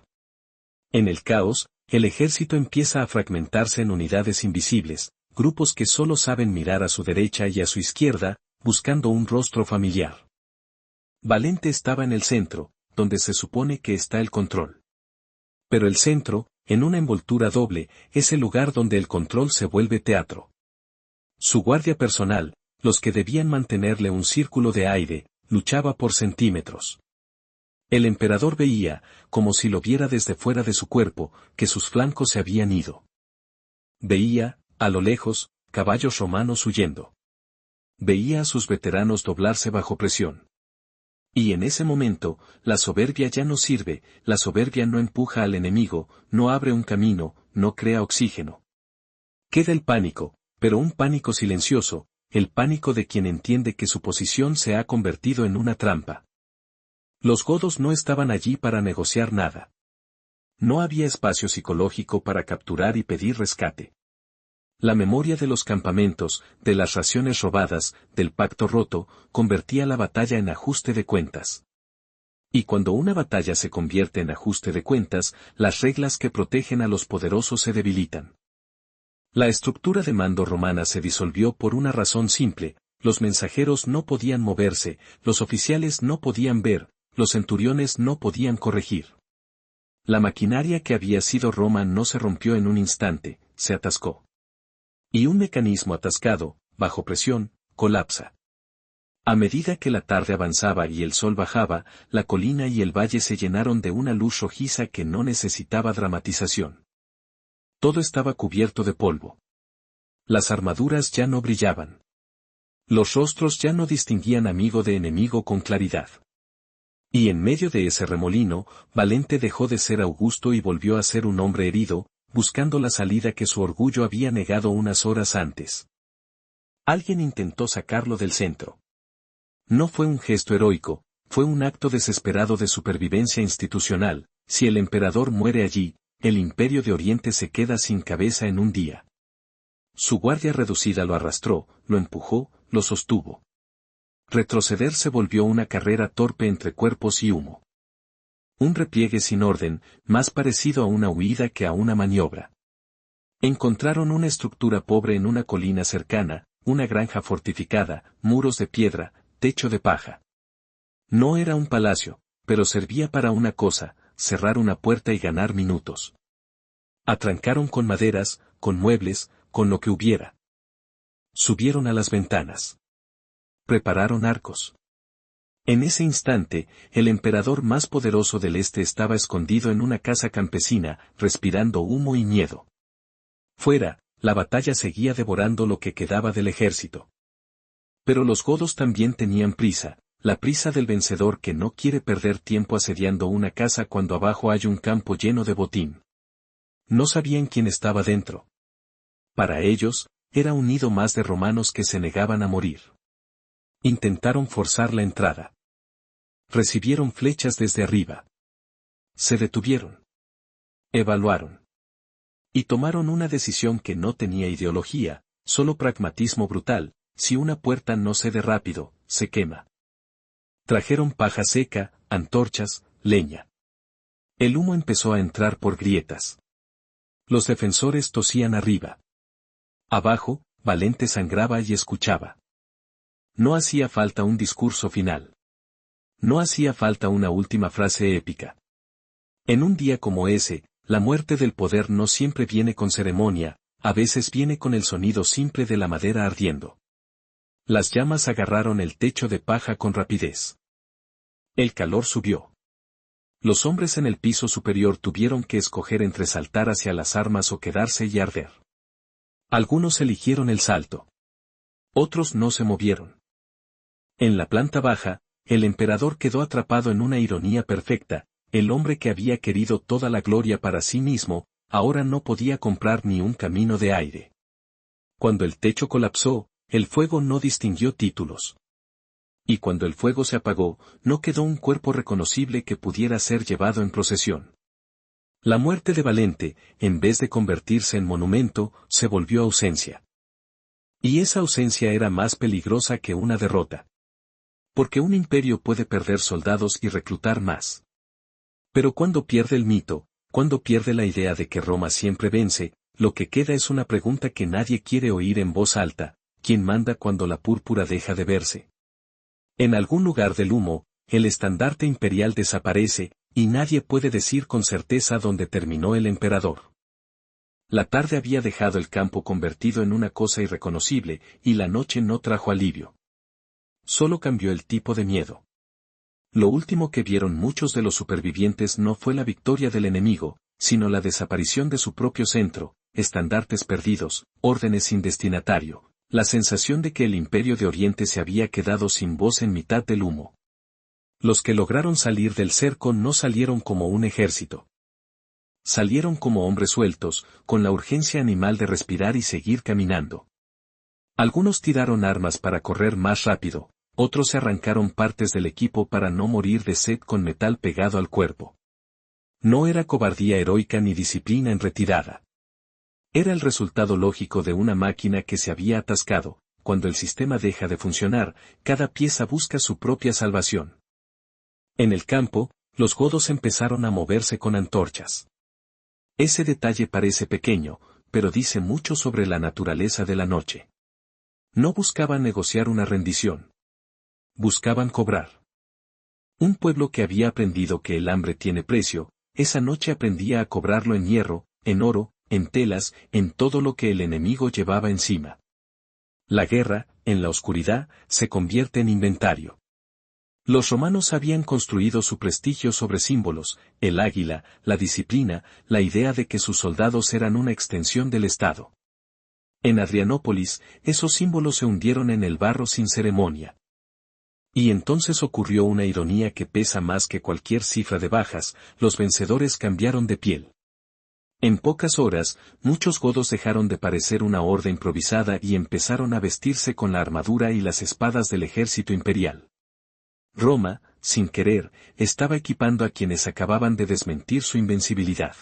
En el caos, el ejército empieza a fragmentarse en unidades invisibles, grupos que solo saben mirar a su derecha y a su izquierda, buscando un rostro familiar. Valente estaba en el centro, donde se supone que está el control. Pero el centro, en una envoltura doble, es el lugar donde el control se vuelve teatro. Su guardia personal, los que debían mantenerle un círculo de aire, luchaba por centímetros. El emperador veía, como si lo viera desde fuera de su cuerpo, que sus flancos se habían ido. Veía, a lo lejos, caballos romanos huyendo. Veía a sus veteranos doblarse bajo presión. Y en ese momento, la soberbia ya no sirve, la soberbia no empuja al enemigo, no abre un camino, no crea oxígeno. Queda el pánico, pero un pánico silencioso, el pánico de quien entiende que su posición se ha convertido en una trampa. Los godos no estaban allí para negociar nada. No había espacio psicológico para capturar y pedir rescate. La memoria de los campamentos, de las raciones robadas, del pacto roto, convertía la batalla en ajuste de cuentas. Y cuando una batalla se convierte en ajuste de cuentas, las reglas que protegen a los poderosos se debilitan. La estructura de mando romana se disolvió por una razón simple: los mensajeros no podían moverse, los oficiales no podían ver, los centuriones no podían corregir. La maquinaria que había sido Roma no se rompió en un instante, se atascó. Y un mecanismo atascado, bajo presión, colapsa. A medida que la tarde avanzaba y el sol bajaba, la colina y el valle se llenaron de una luz rojiza que no necesitaba dramatización. Todo estaba cubierto de polvo. Las armaduras ya no brillaban. Los rostros ya no distinguían amigo de enemigo con claridad. Y en medio de ese remolino, Valente dejó de ser Augusto y volvió a ser un hombre herido, buscando la salida que su orgullo había negado unas horas antes. Alguien intentó sacarlo del centro. No fue un gesto heroico, fue un acto desesperado de supervivencia institucional. Si el emperador muere allí, el imperio de Oriente se queda sin cabeza en un día. Su guardia reducida lo arrastró, lo empujó, lo sostuvo. Retroceder se volvió una carrera torpe entre cuerpos y humo. Un repliegue sin orden, más parecido a una huida que a una maniobra. Encontraron una estructura pobre en una colina cercana, una granja fortificada, muros de piedra, techo de paja. No era un palacio, pero servía para una cosa: cerrar una puerta y ganar minutos. Atrancaron con maderas, con muebles, con lo que hubiera. Subieron a las ventanas. Prepararon arcos. En ese instante, el emperador más poderoso del este estaba escondido en una casa campesina, respirando humo y miedo. Fuera, la batalla seguía devorando lo que quedaba del ejército. Pero los godos también tenían prisa, la prisa del vencedor que no quiere perder tiempo asediando una casa cuando abajo hay un campo lleno de botín. No sabían quién estaba dentro. Para ellos, era un nido más de romanos que se negaban a morir. Intentaron forzar la entrada. Recibieron flechas desde arriba. Se detuvieron. Evaluaron. Y tomaron una decisión que no tenía ideología, solo pragmatismo brutal: si una puerta no cede rápido, se quema. Trajeron paja seca, antorchas, leña. El humo empezó a entrar por grietas. Los defensores tosían arriba. Abajo, Valente sangraba y escuchaba. No hacía falta un discurso final. No hacía falta una última frase épica. En un día como ese, la muerte del poder no siempre viene con ceremonia, a veces viene con el sonido simple de la madera ardiendo. Las llamas agarraron el techo de paja con rapidez. El calor subió. Los hombres en el piso superior tuvieron que escoger entre saltar hacia las armas o quedarse y arder. Algunos eligieron el salto. Otros no se movieron. En la planta baja, el emperador quedó atrapado en una ironía perfecta: el hombre que había querido toda la gloria para sí mismo, ahora no podía comprar ni un camino de aire. Cuando el techo colapsó, el fuego no distinguió títulos. Y cuando el fuego se apagó, no quedó un cuerpo reconocible que pudiera ser llevado en procesión. La muerte de Valente, en vez de convertirse en monumento, se volvió ausencia. Y esa ausencia era más peligrosa que una derrota. Porque un imperio puede perder soldados y reclutar más. Pero cuando pierde el mito, cuando pierde la idea de que Roma siempre vence, lo que queda es una pregunta que nadie quiere oír en voz alta: ¿quién manda cuando la púrpura deja de verse? En algún lugar del humo, el estandarte imperial desaparece, y nadie puede decir con certeza dónde terminó el emperador. La tarde había dejado el campo convertido en una cosa irreconocible, y la noche no trajo alivio. Solo cambió el tipo de miedo. Lo último que vieron muchos de los supervivientes no fue la victoria del enemigo, sino la desaparición de su propio centro, estandartes perdidos, órdenes sin destinatario, la sensación de que el imperio de Oriente se había quedado sin voz en mitad del humo. Los que lograron salir del cerco no salieron como un ejército. Salieron como hombres sueltos, con la urgencia animal de respirar y seguir caminando. Algunos tiraron armas para correr más rápido, otros se arrancaron partes del equipo para no morir de sed con metal pegado al cuerpo. No era cobardía heroica ni disciplina en retirada. Era el resultado lógico de una máquina que se había atascado. Cuando el sistema deja de funcionar, cada pieza busca su propia salvación. En el campo, los godos empezaron a moverse con antorchas. Ese detalle parece pequeño, pero dice mucho sobre la naturaleza de la noche. No buscaban negociar una rendición. Buscaban cobrar. Un pueblo que había aprendido que el hambre tiene precio, esa noche aprendía a cobrarlo en hierro, en oro, en telas, en todo lo que el enemigo llevaba encima. La guerra, en la oscuridad, se convierte en inventario. Los romanos habían construido su prestigio sobre símbolos: el águila, la disciplina, la idea de que sus soldados eran una extensión del Estado. En Adrianópolis, esos símbolos se hundieron en el barro sin ceremonia. Y entonces ocurrió una ironía que pesa más que cualquier cifra de bajas: los vencedores cambiaron de piel. En pocas horas, muchos godos dejaron de parecer una horda improvisada y empezaron a vestirse con la armadura y las espadas del ejército imperial. Roma, sin querer, estaba equipando a quienes acababan de desmentir su invencibilidad.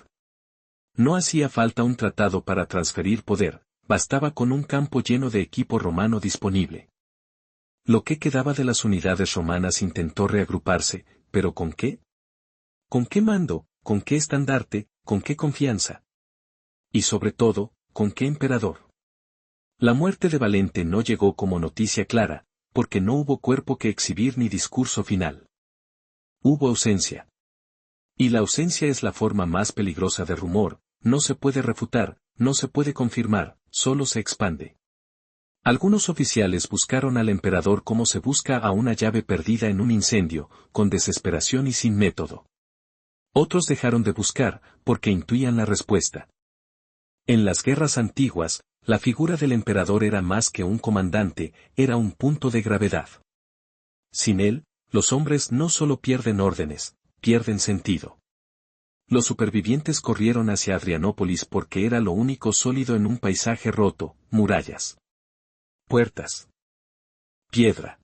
No hacía falta un tratado para transferir poder, bastaba con un campo lleno de equipo romano disponible. Lo que quedaba de las unidades romanas intentó reagruparse, pero ¿con qué? ¿Con qué mando? ¿Con qué estandarte? ¿Con qué confianza? Y sobre todo, ¿con qué emperador? La muerte de Valente no llegó como noticia clara, porque no hubo cuerpo que exhibir ni discurso final. Hubo ausencia. Y la ausencia es la forma más peligrosa de rumor: no se puede refutar, no se puede confirmar, solo se expande. Algunos oficiales buscaron al emperador como se busca a una llave perdida en un incendio, con desesperación y sin método. Otros dejaron de buscar, porque intuían la respuesta. En las guerras antiguas, la figura del emperador era más que un comandante, era un punto de gravedad. Sin él, los hombres no solo pierden órdenes, pierden sentido. Los supervivientes corrieron hacia Adrianópolis porque era lo único sólido en un paisaje roto: murallas, puertas, piedra.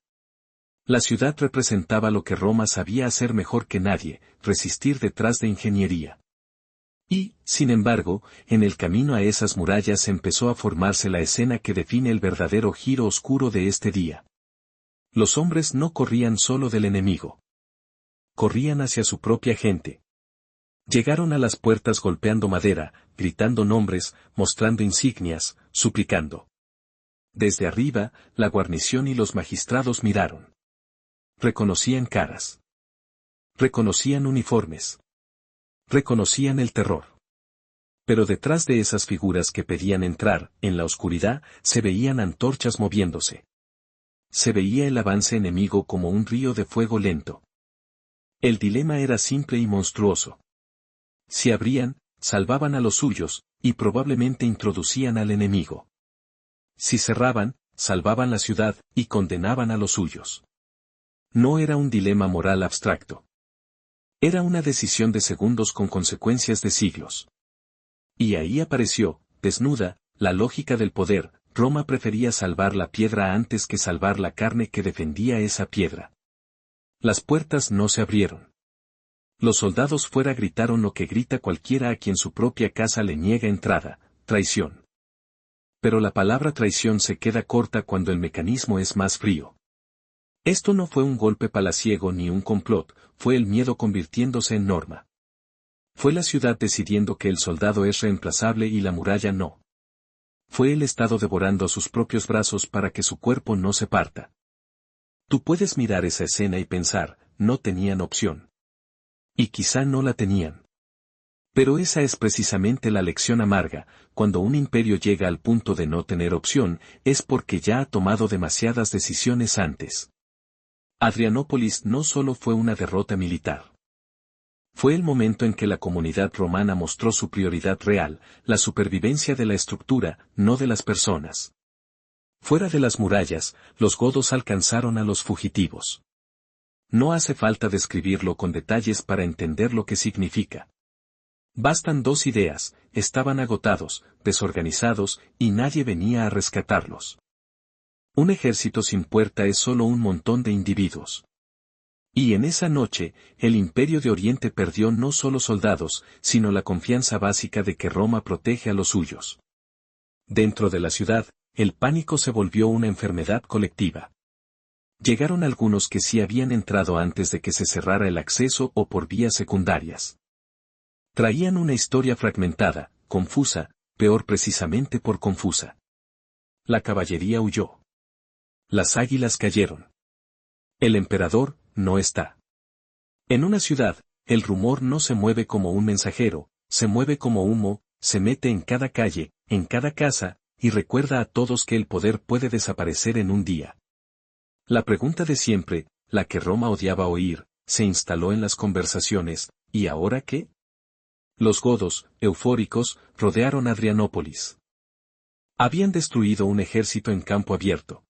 La ciudad representaba lo que Roma sabía hacer mejor que nadie: resistir detrás de ingeniería. Y, sin embargo, en el camino a esas murallas empezó a formarse la escena que define el verdadero giro oscuro de este día. Los hombres no corrían solo del enemigo. Corrían hacia su propia gente. Llegaron a las puertas golpeando madera, gritando nombres, mostrando insignias, suplicando. Desde arriba, la guarnición y los magistrados miraron. Reconocían caras. Reconocían uniformes. Reconocían el terror. Pero detrás de esas figuras que pedían entrar, en la oscuridad, se veían antorchas moviéndose. Se veía el avance enemigo como un río de fuego lento. El dilema era simple y monstruoso. Si abrían, salvaban a los suyos, y probablemente introducían al enemigo. Si cerraban, salvaban la ciudad, y condenaban a los suyos. No era un dilema moral abstracto. Era una decisión de segundos con consecuencias de siglos. Y ahí apareció, desnuda, la lógica del poder. Roma prefería salvar la piedra antes que salvar la carne que defendía esa piedra. Las puertas no se abrieron. Los soldados fuera gritaron lo que grita cualquiera a quien su propia casa le niega entrada: traición. Pero la palabra traición se queda corta cuando el mecanismo es más frío. Esto no fue un golpe palaciego ni un complot, fue el miedo convirtiéndose en norma. Fue la ciudad decidiendo que el soldado es reemplazable y la muralla no. Fue el Estado devorando a sus propios brazos para que su cuerpo no se parta. Tú puedes mirar esa escena y pensar, no tenían opción. Y quizá no la tenían. Pero esa es precisamente la lección amarga: cuando un imperio llega al punto de no tener opción, es porque ya ha tomado demasiadas decisiones antes. Adrianópolis no solo fue una derrota militar. Fue el momento en que la comunidad romana mostró su prioridad real: la supervivencia de la estructura, no de las personas. Fuera de las murallas, los godos alcanzaron a los fugitivos. No hace falta describirlo con detalles para entender lo que significa. Bastan dos ideas: estaban agotados, desorganizados, y nadie venía a rescatarlos. Un ejército sin puerta es solo un montón de individuos. Y en esa noche, el Imperio de Oriente perdió no solo soldados, sino la confianza básica de que Roma protege a los suyos. Dentro de la ciudad, el pánico se volvió una enfermedad colectiva. Llegaron algunos que sí habían entrado antes de que se cerrara el acceso o por vías secundarias. Traían una historia fragmentada, confusa, peor precisamente por confusa. La caballería huyó. Las águilas cayeron. El emperador no está. En una ciudad, el rumor no se mueve como un mensajero, se mueve como humo, se mete en cada calle, en cada casa, y recuerda a todos que el poder puede desaparecer en un día. La pregunta de siempre, la que Roma odiaba oír, se instaló en las conversaciones: ¿y ahora qué? Los godos, eufóricos, rodearon Adrianópolis. Habían destruido un ejército en campo abierto.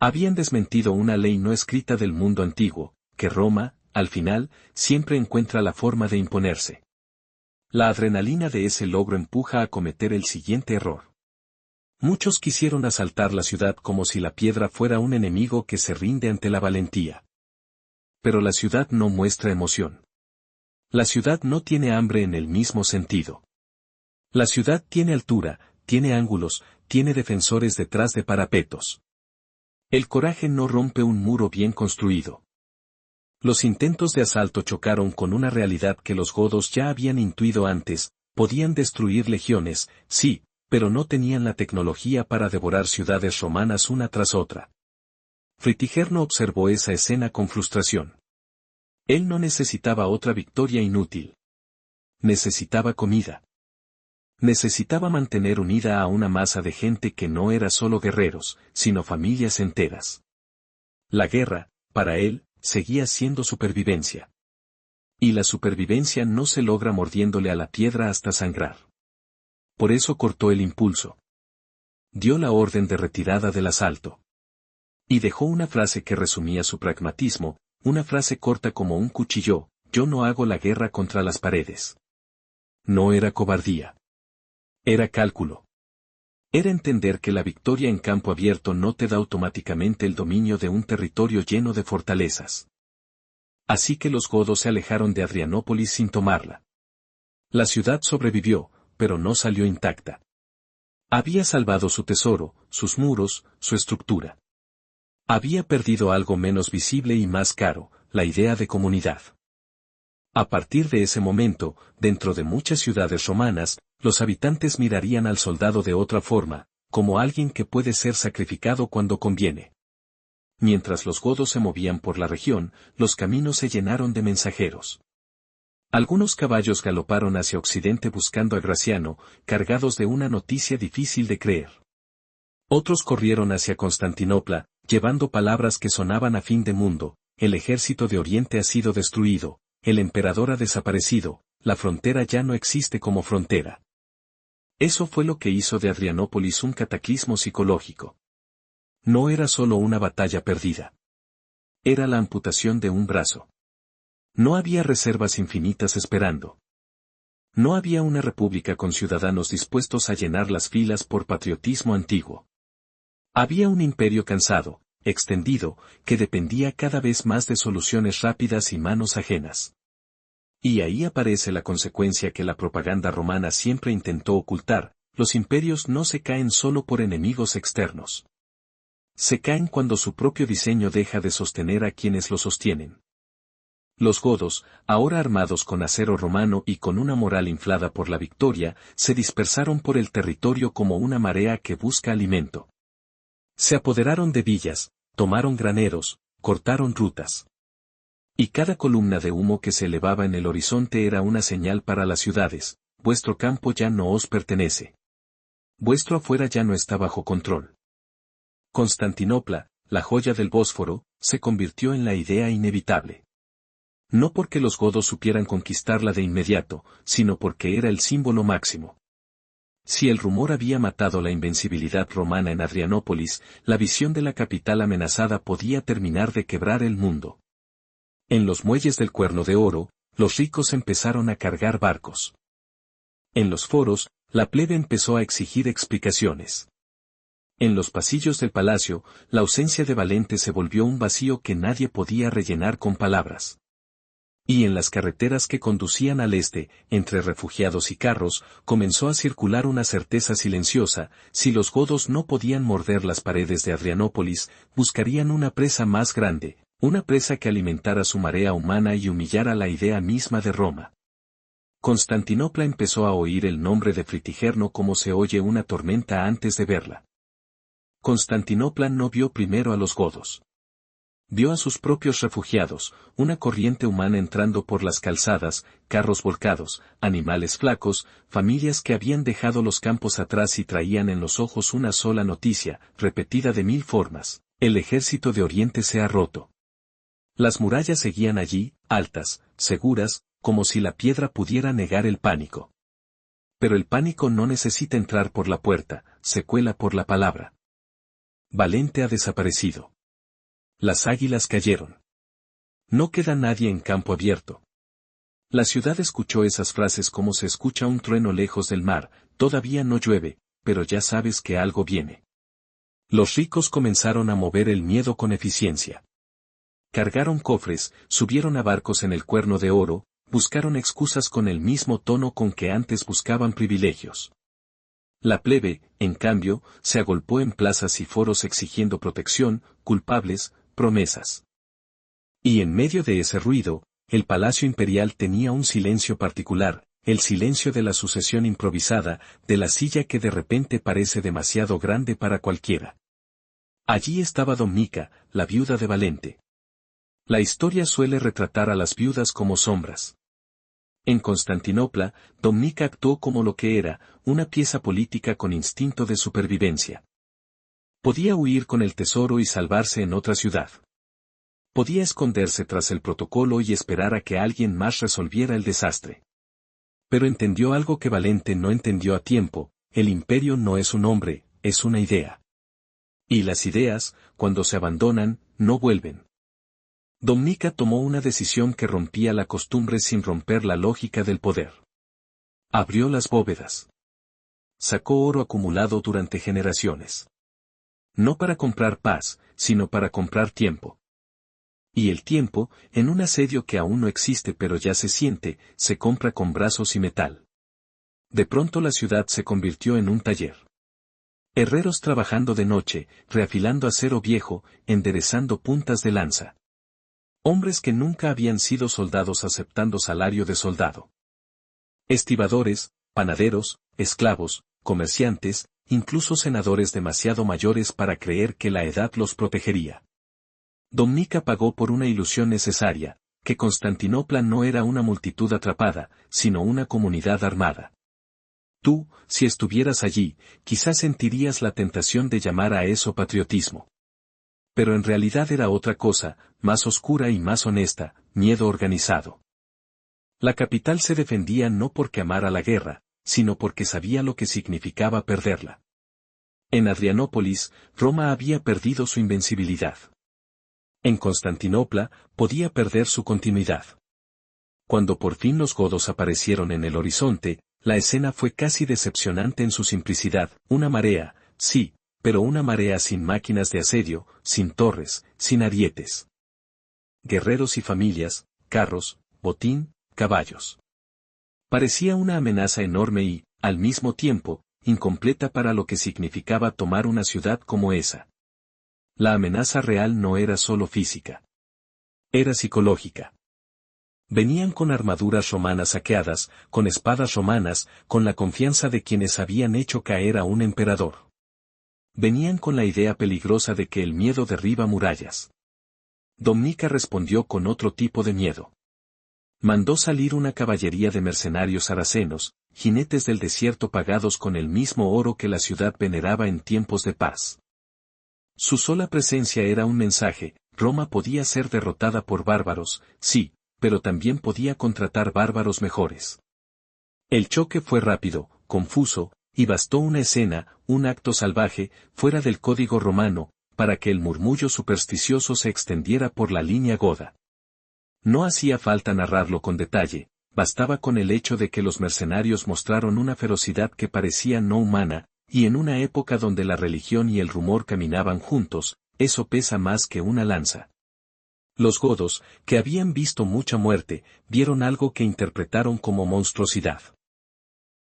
Habían desmentido una ley no escrita del mundo antiguo, que Roma, al final, siempre encuentra la forma de imponerse. La adrenalina de ese logro empuja a cometer el siguiente error. Muchos quisieron asaltar la ciudad como si la piedra fuera un enemigo que se rinde ante la valentía. Pero la ciudad no muestra emoción. La ciudad no tiene hambre en el mismo sentido. La ciudad tiene altura, tiene ángulos, tiene defensores detrás de parapetos. El coraje no rompe un muro bien construido. Los intentos de asalto chocaron con una realidad que los godos ya habían intuido antes: podían destruir legiones, sí, pero no tenían la tecnología para devorar ciudades romanas una tras otra. Fritigerno observó esa escena con frustración. Él no necesitaba otra victoria inútil. Necesitaba comida. Necesitaba mantener unida a una masa de gente que no era solo guerreros, sino familias enteras. La guerra, para él, seguía siendo supervivencia. Y la supervivencia no se logra mordiéndole a la piedra hasta sangrar. Por eso cortó el impulso. Dio la orden de retirada del asalto. Y dejó una frase que resumía su pragmatismo, una frase corta como un cuchillo: yo no hago la guerra contra las paredes. No era cobardía. Era cálculo. Era entender que la victoria en campo abierto no te da automáticamente el dominio de un territorio lleno de fortalezas. Así que los godos se alejaron de Adrianópolis sin tomarla. La ciudad sobrevivió, pero no salió intacta. Había salvado su tesoro, sus muros, su estructura. Había perdido algo menos visible y más caro: la idea de comunidad. A partir de ese momento, dentro de muchas ciudades romanas, los habitantes mirarían al soldado de otra forma, como alguien que puede ser sacrificado cuando conviene. Mientras los godos se movían por la región, los caminos se llenaron de mensajeros. Algunos caballos galoparon hacia occidente buscando a Graciano, cargados de una noticia difícil de creer. Otros corrieron hacia Constantinopla, llevando palabras que sonaban a fin de mundo: el ejército de Oriente ha sido destruido, el emperador ha desaparecido, la frontera ya no existe como frontera. Eso fue lo que hizo de Adrianópolis un cataclismo psicológico. No era solo una batalla perdida. Era la amputación de un brazo. No había reservas infinitas esperando. No había una república con ciudadanos dispuestos a llenar las filas por patriotismo antiguo. Había un imperio cansado, extendido, que dependía cada vez más de soluciones rápidas y manos ajenas. Y ahí aparece la consecuencia que la propaganda romana siempre intentó ocultar: los imperios no se caen solo por enemigos externos. Se caen cuando su propio diseño deja de sostener a quienes lo sostienen. Los godos, ahora armados con acero romano y con una moral inflada por la victoria, se dispersaron por el territorio como una marea que busca alimento. Se apoderaron de villas, tomaron graneros, cortaron rutas. Y cada columna de humo que se elevaba en el horizonte era una señal para las ciudades: vuestro campo ya no os pertenece. Vuestro afuera ya no está bajo control. Constantinopla, la joya del Bósforo, se convirtió en la idea inevitable. No porque los godos supieran conquistarla de inmediato, sino porque era el símbolo máximo. Si el rumor había matado la invencibilidad romana en Adrianópolis, la visión de la capital amenazada podía terminar de quebrar el mundo. En los muelles del Cuerno de Oro, los ricos empezaron a cargar barcos. En los foros, la plebe empezó a exigir explicaciones. En los pasillos del palacio, la ausencia de Valente se volvió un vacío que nadie podía rellenar con palabras. Y en las carreteras que conducían al este, entre refugiados y carros, comenzó a circular una certeza silenciosa: si los godos no podían morder las paredes de Adrianópolis, buscarían una presa más grande, una presa que alimentara su marea humana y humillara la idea misma de Roma. Constantinopla empezó a oír el nombre de Fritigerno como se oye una tormenta antes de verla. Constantinopla no vio primero a los godos. Vio a sus propios refugiados, una corriente humana entrando por las calzadas, carros volcados, animales flacos, familias que habían dejado los campos atrás y traían en los ojos una sola noticia, repetida de 1000 formas: el ejército de Oriente se ha roto. Las murallas seguían allí, altas, seguras, como si la piedra pudiera negar el pánico. Pero el pánico no necesita entrar por la puerta, se cuela por la palabra. Valente ha desaparecido. Las águilas cayeron. No queda nadie en campo abierto. La ciudad escuchó esas frases como se escucha un trueno lejos del mar: todavía no llueve, pero ya sabes que algo viene. Los ricos comenzaron a mover el miedo con eficiencia. Cargaron cofres, subieron a barcos en el Cuerno de Oro, buscaron excusas con el mismo tono con que antes buscaban privilegios. La plebe, en cambio, se agolpó en plazas y foros exigiendo protección, culpables, promesas. Y en medio de ese ruido, el palacio imperial tenía un silencio particular: el silencio de la sucesión improvisada, de la silla que de repente parece demasiado grande para cualquiera. Allí estaba Domnica, la viuda de Valente. La historia suele retratar a las viudas como sombras. En Constantinopla, Domnica actuó como lo que era: una pieza política con instinto de supervivencia. Podía huir con el tesoro y salvarse en otra ciudad. Podía esconderse tras el protocolo y esperar a que alguien más resolviera el desastre. Pero entendió algo que Valente no entendió a tiempo: el imperio no es un hombre, es una idea. Y las ideas, cuando se abandonan, no vuelven. Domnica tomó una decisión que rompía la costumbre sin romper la lógica del poder. Abrió las bóvedas. Sacó oro acumulado durante generaciones. No para comprar paz, sino para comprar tiempo. Y el tiempo, en un asedio que aún no existe pero ya se siente, se compra con brazos y metal. De pronto la ciudad se convirtió en un taller. Herreros trabajando de noche, reafilando acero viejo, enderezando puntas de lanza. Hombres que nunca habían sido soldados aceptando salario de soldado. Estibadores, panaderos, esclavos, comerciantes, incluso senadores demasiado mayores para creer que la edad los protegería. Domnica pagó por una ilusión necesaria: que Constantinopla no era una multitud atrapada, sino una comunidad armada. Tú, si estuvieras allí, quizás sentirías la tentación de llamar a eso patriotismo. Pero en realidad era otra cosa, más oscura y más honesta: miedo organizado. La capital se defendía no porque amara la guerra, sino porque sabía lo que significaba perderla. En Adrianópolis, Roma había perdido su invencibilidad. En Constantinopla, podía perder su continuidad. Cuando por fin los godos aparecieron en el horizonte, la escena fue casi decepcionante en su simplicidad, una marea, sí, pero una marea sin máquinas de asedio, sin torres, sin arietes. Guerreros y familias, carros, botín, caballos. Parecía una amenaza enorme y, al mismo tiempo, incompleta para lo que significaba tomar una ciudad como esa. La amenaza real no era solo física. Era psicológica. Venían con armaduras romanas saqueadas, con espadas romanas, con la confianza de quienes habían hecho caer a un emperador. Venían con la idea peligrosa de que el miedo derriba murallas. Dominica respondió con otro tipo de miedo. Mandó salir una caballería de mercenarios saracenos, jinetes del desierto pagados con el mismo oro que la ciudad veneraba en tiempos de paz. Su sola presencia era un mensaje: Roma podía ser derrotada por bárbaros, sí, pero también podía contratar bárbaros mejores. El choque fue rápido, confuso, y bastó una escena, un acto salvaje, fuera del código romano, para que el murmullo supersticioso se extendiera por la línea goda. No hacía falta narrarlo con detalle, bastaba con el hecho de que los mercenarios mostraron una ferocidad que parecía no humana, y en una época donde la religión y el rumor caminaban juntos, eso pesa más que una lanza. Los godos, que habían visto mucha muerte, vieron algo que interpretaron como monstruosidad.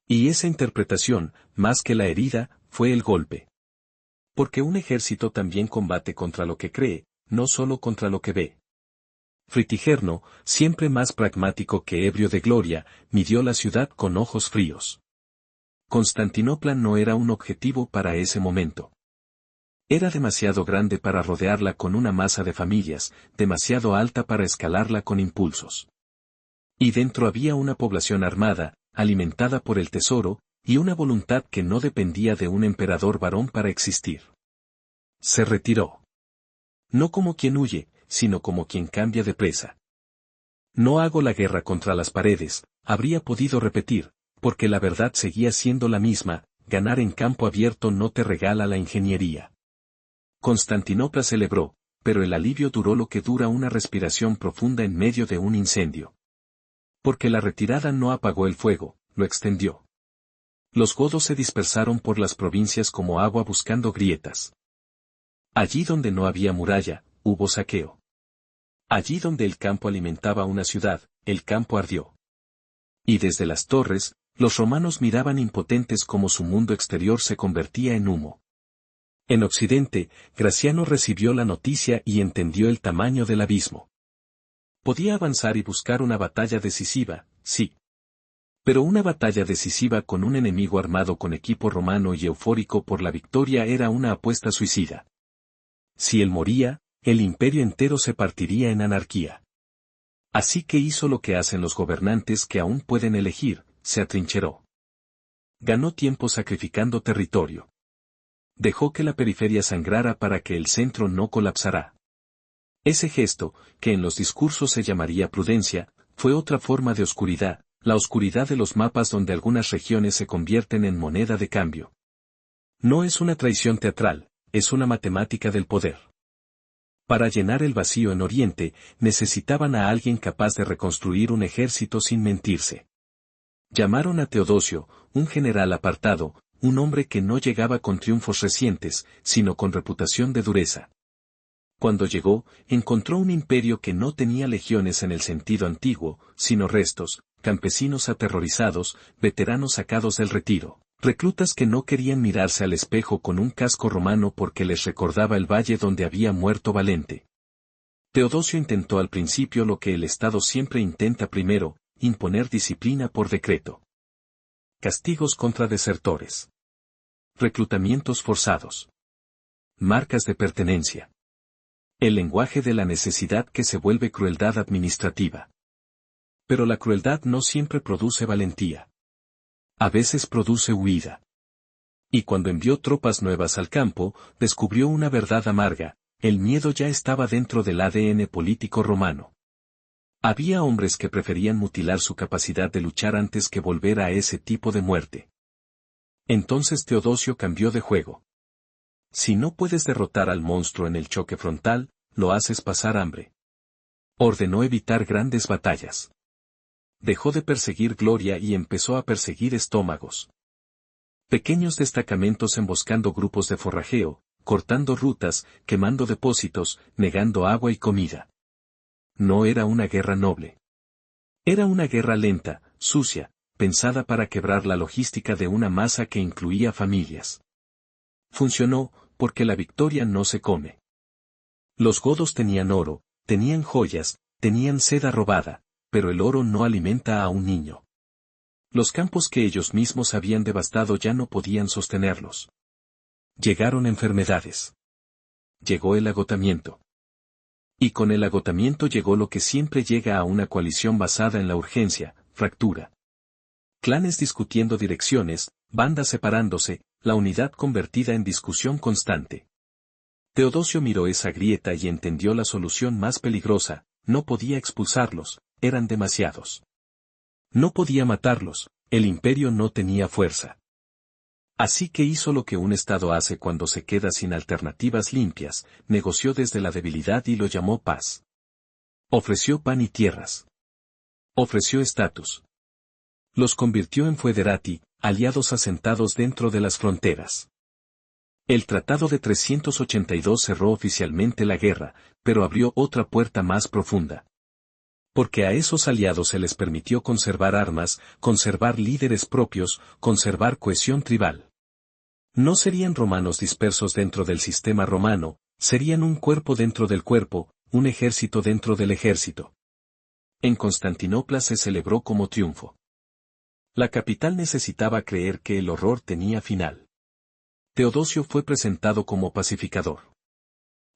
Y esa interpretación, más que la herida, fue el golpe. Porque un ejército también combate contra lo que cree, no solo contra lo que ve. Fritigerno, siempre más pragmático que ebrio de gloria, midió la ciudad con ojos fríos. Constantinopla no era un objetivo para ese momento. Era demasiado grande para rodearla con una masa de familias, demasiado alta para escalarla con impulsos. Y dentro había una población armada, alimentada por el tesoro, y una voluntad que no dependía de un emperador varón para existir. Se retiró. No como quien huye, sino como quien cambia de presa. No hago la guerra contra las paredes, habría podido repetir, porque la verdad seguía siendo la misma: ganar en campo abierto no te regala la ingeniería. Constantinopla celebró, pero el alivio duró lo que dura una respiración profunda en medio de un incendio. Porque la retirada no apagó el fuego, lo extendió. Los godos se dispersaron por las provincias como agua buscando grietas. Allí donde no había muralla, hubo saqueo. Allí donde el campo alimentaba una ciudad, el campo ardió. Y desde las torres, los romanos miraban impotentes como su mundo exterior se convertía en humo. En Occidente, Graciano recibió la noticia y entendió el tamaño del abismo. Podía avanzar y buscar una batalla decisiva, sí. Pero una batalla decisiva con un enemigo armado con equipo romano y eufórico por la victoria era una apuesta suicida. Si él moría, el imperio entero se partiría en anarquía. Así que hizo lo que hacen los gobernantes que aún pueden elegir: se atrincheró. Ganó tiempo sacrificando territorio. Dejó que la periferia sangrara para que el centro no colapsara. Ese gesto, que en los discursos se llamaría prudencia, fue otra forma de oscuridad, la oscuridad de los mapas donde algunas regiones se convierten en moneda de cambio. No es una traición teatral, es una matemática del poder. Para llenar el vacío en Oriente, necesitaban a alguien capaz de reconstruir un ejército sin mentirse. Llamaron a Teodosio, un general apartado, un hombre que no llegaba con triunfos recientes, sino con reputación de dureza. Cuando llegó, encontró un imperio que no tenía legiones en el sentido antiguo, sino restos, campesinos aterrorizados, veteranos sacados del retiro, reclutas que no querían mirarse al espejo con un casco romano porque les recordaba el valle donde había muerto Valente. Teodosio intentó al principio lo que el Estado siempre intenta primero: imponer disciplina por decreto. Castigos contra desertores. Reclutamientos forzados. Marcas de pertenencia. El lenguaje de la necesidad que se vuelve crueldad administrativa. Pero la crueldad no siempre produce valentía. A veces produce huida. Y cuando envió tropas nuevas al campo, descubrió una verdad amarga: el miedo ya estaba dentro del ADN político romano. Había hombres que preferían mutilar su capacidad de luchar antes que volver a ese tipo de muerte. Entonces Teodosio cambió de juego. Si no puedes derrotar al monstruo en el choque frontal, lo haces pasar hambre. Ordenó evitar grandes batallas. dejó de perseguir gloria y empezó a perseguir estómagos. Pequeños destacamentos emboscando grupos de forrajeo, cortando rutas, quemando depósitos, negando agua y comida. No era una guerra noble. Era una guerra lenta, sucia, pensada para quebrar la logística de una masa que incluía familias. Funcionó, porque la victoria no se come. Los godos tenían oro, tenían joyas, tenían seda robada, pero el oro no alimenta a un niño. Los campos que ellos mismos habían devastado ya no podían sostenerlos. Llegaron enfermedades. Llegó el agotamiento. Y con el agotamiento llegó lo que siempre llega a una coalición basada en la urgencia, fractura. Clanes discutiendo direcciones, bandas separándose, la unidad convertida en discusión constante. Teodosio miró esa grieta y entendió la solución más peligrosa: no podía expulsarlos, eran demasiados. No podía matarlos, el imperio no tenía fuerza. Así que hizo lo que un Estado hace cuando se queda sin alternativas limpias: negoció desde la debilidad y lo llamó paz. Ofreció pan y tierras. Ofreció estatus. Los convirtió en foederati, aliados asentados dentro de las fronteras. El Tratado de 382 cerró oficialmente la guerra, pero abrió otra puerta más profunda. Porque a esos aliados se les permitió conservar armas, conservar líderes propios, conservar cohesión tribal. No serían romanos dispersos dentro del sistema romano, serían un cuerpo dentro del cuerpo, un ejército dentro del ejército. En Constantinopla se celebró como triunfo. La capital necesitaba creer que el horror tenía final. Teodosio fue presentado como pacificador.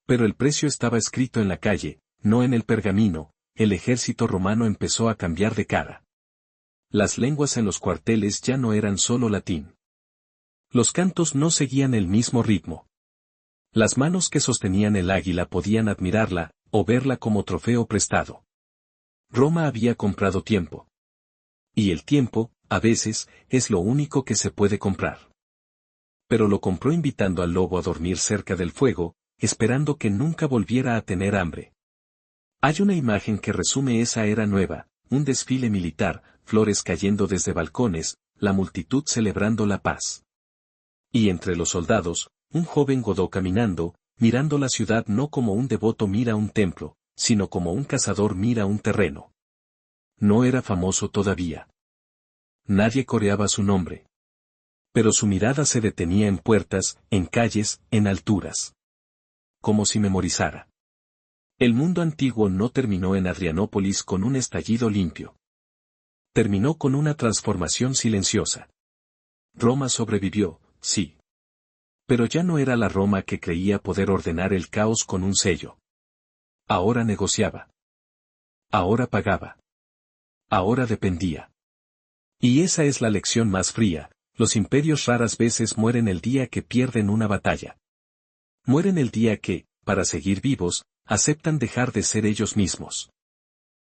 Pero el precio estaba escrito en la calle, no en el pergamino. El ejército romano empezó a cambiar de cara. Las lenguas en los cuarteles ya no eran solo latín. Los cantos no seguían el mismo ritmo. Las manos que sostenían el águila podían admirarla, o verla como trofeo prestado. Roma había comprado tiempo. Y el tiempo, a veces, es lo único que se puede comprar. Pero lo compró invitando al lobo a dormir cerca del fuego, esperando que nunca volviera a tener hambre. Hay una imagen que resume esa era nueva: un desfile militar, flores cayendo desde balcones, la multitud celebrando la paz. Y entre los soldados, un joven godó caminando, mirando la ciudad no como un devoto mira un templo, sino como un cazador mira un terreno. No era famoso todavía. Nadie coreaba su nombre. Pero su mirada se detenía en puertas, en calles, en alturas. Como si memorizara. El mundo antiguo no terminó en Adrianópolis con un estallido limpio. Terminó con una transformación silenciosa. Roma sobrevivió, sí. Pero ya no era la Roma que creía poder ordenar el caos con un sello. Ahora negociaba. Ahora pagaba. Ahora dependía. Y esa es la lección más fría: los imperios raras veces mueren el día que pierden una batalla. Mueren el día que, para seguir vivos, aceptan dejar de ser ellos mismos.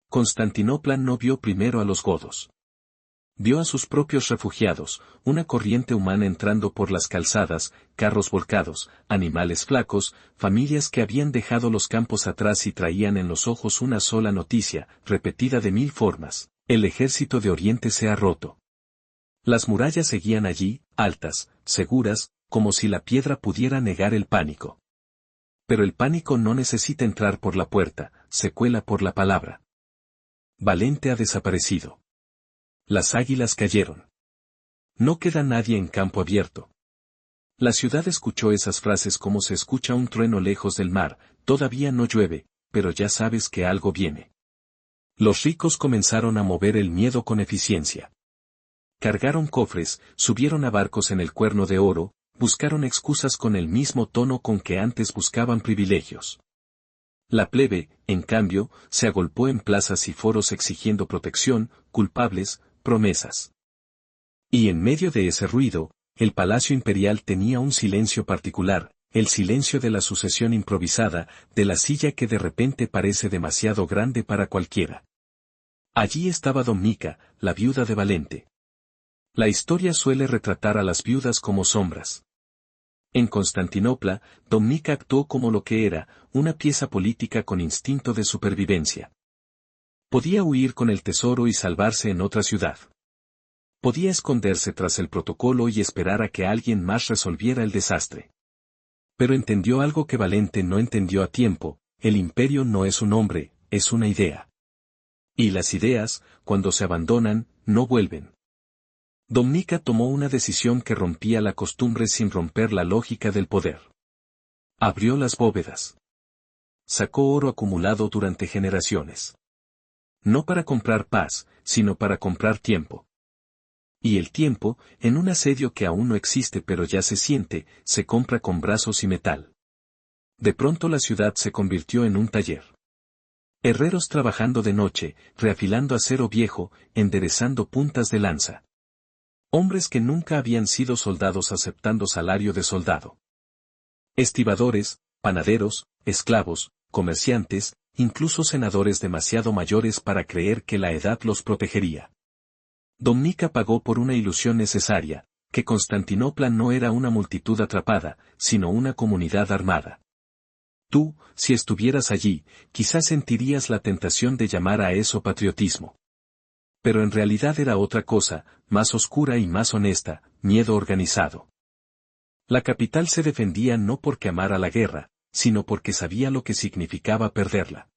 Constantinopla no vio primero a los godos. Vio a sus propios refugiados, una corriente humana entrando por las calzadas, carros volcados, animales flacos, familias que habían dejado los campos atrás y traían en los ojos una sola noticia, repetida de 1000 formas: el ejército de Oriente se ha roto. Las murallas seguían allí, altas, seguras, como si la piedra pudiera negar el pánico. Pero el pánico no necesita entrar por la puerta, se cuela por la palabra. Valente ha desaparecido. Las águilas cayeron. No queda nadie en campo abierto. La ciudad escuchó esas frases como se escucha un trueno lejos del mar: todavía no llueve, pero ya sabes que algo viene. Los ricos comenzaron a mover el miedo con eficiencia. Cargaron cofres, subieron a barcos en el cuerno de oro, buscaron excusas con el mismo tono con que antes buscaban privilegios. La plebe, en cambio, se agolpó en plazas y foros exigiendo protección, culpables, promesas. Y en medio de ese ruido, el palacio imperial tenía un silencio particular: el silencio de la sucesión improvisada, de la silla que de repente parece demasiado grande para cualquiera. Allí estaba Domica, la viuda de Valente. La historia suele retratar a las viudas como sombras. En Constantinopla, Domica actuó como lo que era: una pieza política con instinto de supervivencia. Podía huir con el tesoro y salvarse en otra ciudad. Podía esconderse tras el protocolo y esperar a que alguien más resolviera el desastre. Pero entendió algo que Valente no entendió a tiempo: el imperio no es un hombre, es una idea. Y las ideas, cuando se abandonan, no vuelven. Domnica tomó una decisión que rompía la costumbre sin romper la lógica del poder. Abrió las bóvedas. Sacó oro acumulado durante generaciones. No para comprar paz, sino para comprar tiempo. Y el tiempo, en un asedio que aún no existe pero ya se siente, se compra con brazos y metal. De pronto la ciudad se convirtió en un taller. Herreros trabajando de noche, reafilando acero viejo, enderezando puntas de lanza. Hombres que nunca habían sido soldados aceptando salario de soldado. Estibadores, panaderos, esclavos, comerciantes, incluso senadores demasiado mayores para creer que la edad los protegería. Domnica pagó por una ilusión necesaria, que Constantinopla no era una multitud atrapada, sino una comunidad armada. Tú, si estuvieras allí, quizás sentirías la tentación de llamar a eso patriotismo. Pero en realidad era otra cosa, más oscura y más honesta: miedo organizado. La capital se defendía no porque amara la guerra, sino porque sabía lo que significaba perderla.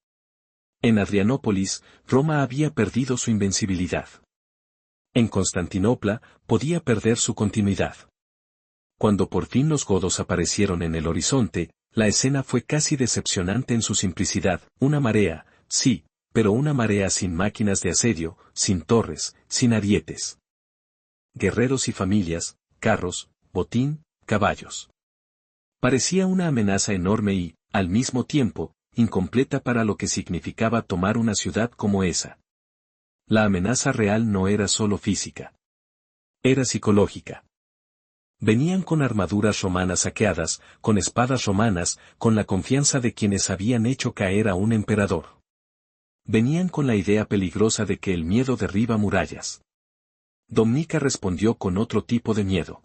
En Adrianópolis, Roma había perdido su invencibilidad. En Constantinopla, podía perder su continuidad. Cuando por fin los godos aparecieron en el horizonte, la escena fue casi decepcionante en su simplicidad: una marea, sí, pero una marea sin máquinas de asedio, sin torres, sin arietes. Guerreros y familias, carros, botín, caballos. Parecía una amenaza enorme y, al mismo tiempo, incompleta para lo que significaba tomar una ciudad como esa. La amenaza real no era solo física. Era psicológica. Venían con armaduras romanas saqueadas, con espadas romanas, con la confianza de quienes habían hecho caer a un emperador. Venían con la idea peligrosa de que el miedo derriba murallas. Domnica respondió con otro tipo de miedo.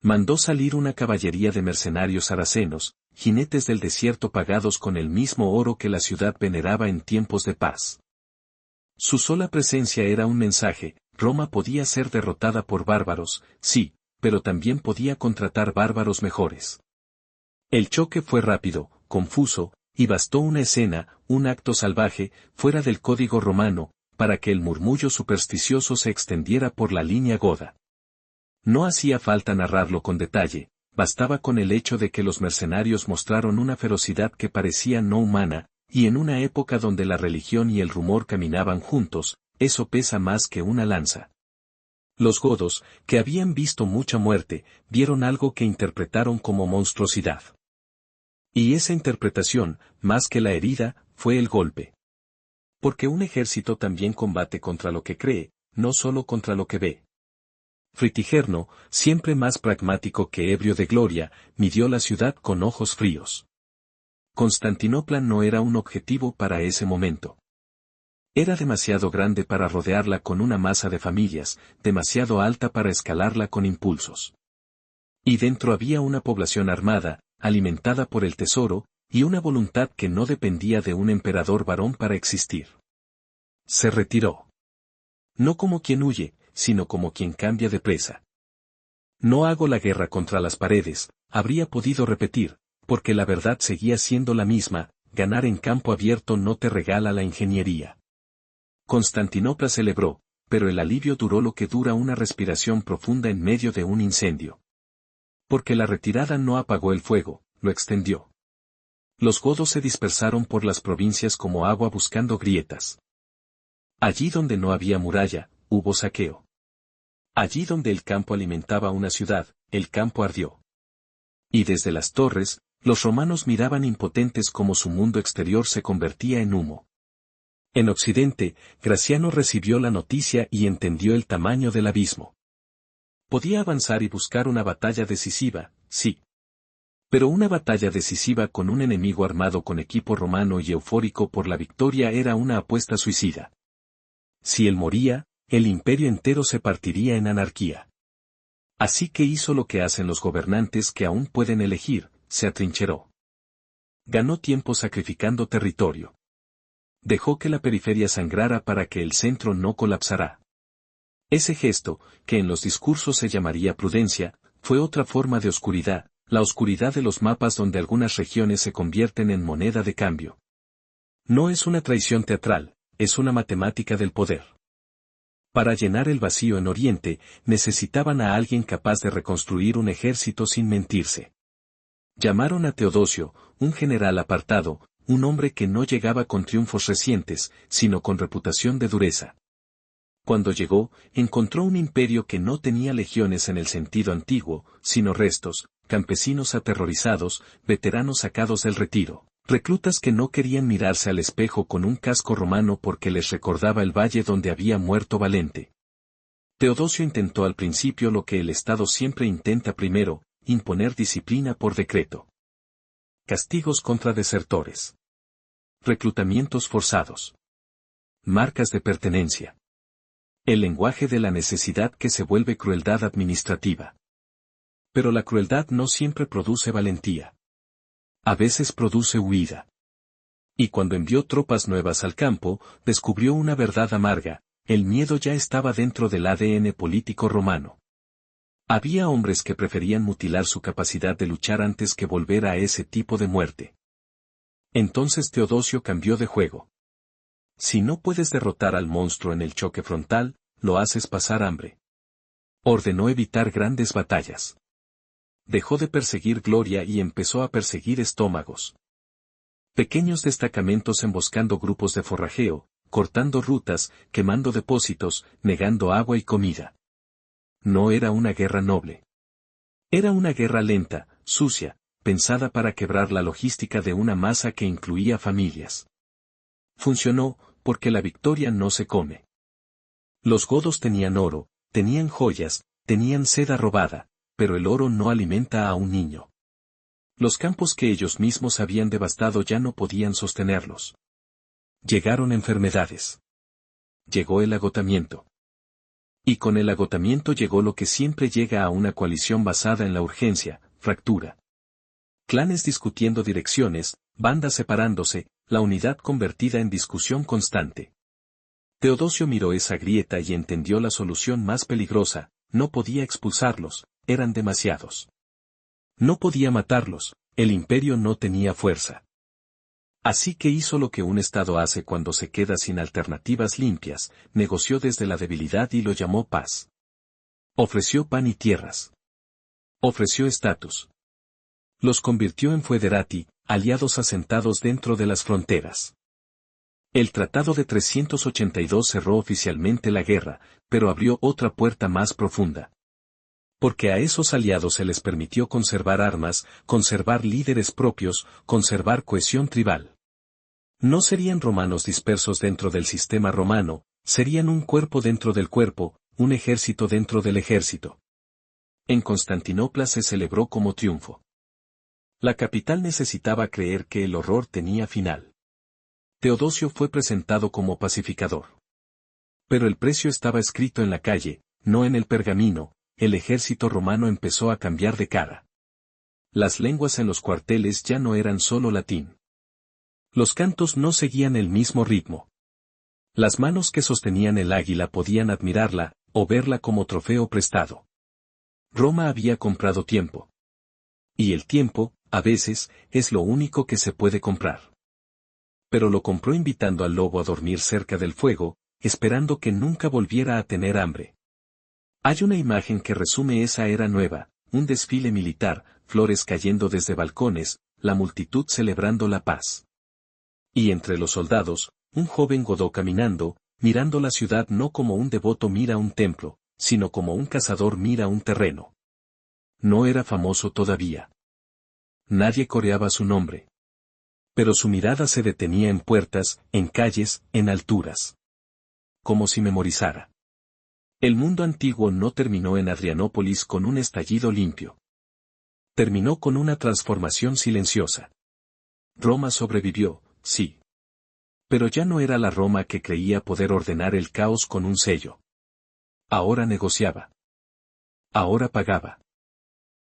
Mandó salir una caballería de mercenarios saracenos, jinetes del desierto pagados con el mismo oro que la ciudad veneraba en tiempos de paz. Su sola presencia era un mensaje: Roma podía ser derrotada por bárbaros, sí, pero también podía contratar bárbaros mejores. El choque fue rápido, confuso, y bastó una escena, un acto salvaje, fuera del código romano, para que el murmullo supersticioso se extendiera por la línea goda. No hacía falta narrarlo con detalle, bastaba con el hecho de que los mercenarios mostraron una ferocidad que parecía no humana, y en una época donde la religión y el rumor caminaban juntos, eso pesa más que una lanza. Los godos, que habían visto mucha muerte, vieron algo que interpretaron como monstruosidad. Y esa interpretación, más que la herida, fue el golpe. Porque un ejército también combate contra lo que cree, no solo contra lo que ve. Fritigerno, siempre más pragmático que ebrio de gloria, midió la ciudad con ojos fríos. Constantinopla no era un objetivo para ese momento. Era demasiado grande para rodearla con una masa de familias, demasiado alta para escalarla con impulsos. Y dentro había una población armada, alimentada por el tesoro, y una voluntad que no dependía de un emperador varón para existir. Se retiró. No como quien huye, sino como quien cambia de presa. No hago la guerra contra las paredes, habría podido repetir, porque la verdad seguía siendo la misma: ganar en campo abierto no te regala la ingeniería. Constantinopla celebró, pero el alivio duró lo que dura una respiración profunda en medio de un incendio. Porque la retirada no apagó el fuego, lo extendió. Los godos se dispersaron por las provincias como agua buscando grietas. Allí donde no había muralla, hubo saqueo. Allí donde el campo alimentaba una ciudad, el campo ardió. Y desde las torres, los romanos miraban impotentes como su mundo exterior se convertía en humo. En Occidente, Graciano recibió la noticia y entendió el tamaño del abismo. Podía avanzar y buscar una batalla decisiva, sí. Pero una batalla decisiva con un enemigo armado con equipo romano y eufórico por la victoria era una apuesta suicida. Si él moría, el imperio entero se partiría en anarquía. Así que hizo lo que hacen los gobernantes que aún pueden elegir: se atrincheró. Ganó tiempo sacrificando territorio. Dejó que la periferia sangrara para que el centro no colapsara. Ese gesto, que en los discursos se llamaría prudencia, fue otra forma de oscuridad, la oscuridad de los mapas donde algunas regiones se convierten en moneda de cambio. No es una traición teatral, es una matemática del poder. Para llenar el vacío en Oriente, necesitaban a alguien capaz de reconstruir un ejército sin mentirse. Llamaron a Teodosio, un general apartado, un hombre que no llegaba con triunfos recientes, sino con reputación de dureza. Cuando llegó, encontró un imperio que no tenía legiones en el sentido antiguo, sino restos, campesinos aterrorizados, veteranos sacados del retiro, reclutas que no querían mirarse al espejo con un casco romano porque les recordaba el valle donde había muerto Valente. Teodosio intentó al principio lo que el Estado siempre intenta primero, imponer disciplina por decreto. Castigos contra desertores. Reclutamientos forzados. Marcas de pertenencia. El lenguaje de la necesidad que se vuelve crueldad administrativa. Pero la crueldad no siempre produce valentía. A veces produce huida. Y cuando envió tropas nuevas al campo, descubrió una verdad amarga: el miedo ya estaba dentro del ADN político romano. Había hombres que preferían mutilar su capacidad de luchar antes que volver a ese tipo de muerte. Entonces Teodosio cambió de juego. Si no puedes derrotar al monstruo en el choque frontal, lo haces pasar hambre. Ordenó evitar grandes batallas. Dejó de perseguir gloria y empezó a perseguir estómagos. Pequeños destacamentos emboscando grupos de forrajeo, cortando rutas, quemando depósitos, negando agua y comida. No era una guerra noble. Era una guerra lenta, sucia, pensada para quebrar la logística de una masa que incluía familias. Funcionó, porque la victoria no se come. Los godos tenían oro, tenían joyas, tenían seda robada, pero el oro no alimenta a un niño. Los campos que ellos mismos habían devastado ya no podían sostenerlos. Llegaron enfermedades. Llegó el agotamiento. Y con el agotamiento llegó lo que siempre llega a una coalición basada en la urgencia: fractura. Clanes discutiendo direcciones, bandas separándose, la unidad convertida en discusión constante. Teodosio miró esa grieta y entendió la solución más peligrosa: no podía expulsarlos, eran demasiados. No podía matarlos, el imperio no tenía fuerza. Así que hizo lo que un Estado hace cuando se queda sin alternativas limpias: negoció desde la debilidad y lo llamó paz. Ofreció pan y tierras. Ofreció estatus. Los convirtió en foederati, aliados asentados dentro de las fronteras. El Tratado de 382 cerró oficialmente la guerra, pero abrió otra puerta más profunda. Porque a esos aliados se les permitió conservar armas, conservar líderes propios, conservar cohesión tribal. No serían romanos dispersos dentro del sistema romano, serían un cuerpo dentro del cuerpo, un ejército dentro del ejército. En Constantinopla se celebró como triunfo. La capital necesitaba creer que el horror tenía final. Teodosio fue presentado como pacificador. Pero el precio estaba escrito en la calle, no en el pergamino. El ejército romano empezó a cambiar de cara. Las lenguas en los cuarteles ya no eran solo latín. Los cantos no seguían el mismo ritmo. Las manos que sostenían el águila podían admirarla, o verla como trofeo prestado. Roma había comprado tiempo. Y el tiempo, a veces, es lo único que se puede comprar. Pero lo compró invitando al lobo a dormir cerca del fuego, esperando que nunca volviera a tener hambre. Hay una imagen que resume esa era nueva: un desfile militar, flores cayendo desde balcones, la multitud celebrando la paz. Y entre los soldados, un joven godó caminando, mirando la ciudad no como un devoto mira un templo, sino como un cazador mira un terreno. No era famoso todavía. Nadie coreaba su nombre. Pero su mirada se detenía en puertas, en calles, en alturas. Como si memorizara. El mundo antiguo no terminó en Adrianópolis con un estallido limpio. Terminó con una transformación silenciosa. Roma sobrevivió, sí. Pero ya no era la Roma que creía poder ordenar el caos con un sello. Ahora negociaba. Ahora pagaba.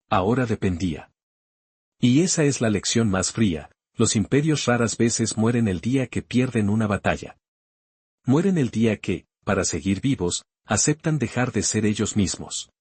Ahora dependía. Y esa es la lección más fría: Los imperios raras veces mueren el día que pierden una batalla. Mueren el día que, para seguir vivos, aceptan dejar de ser ellos mismos.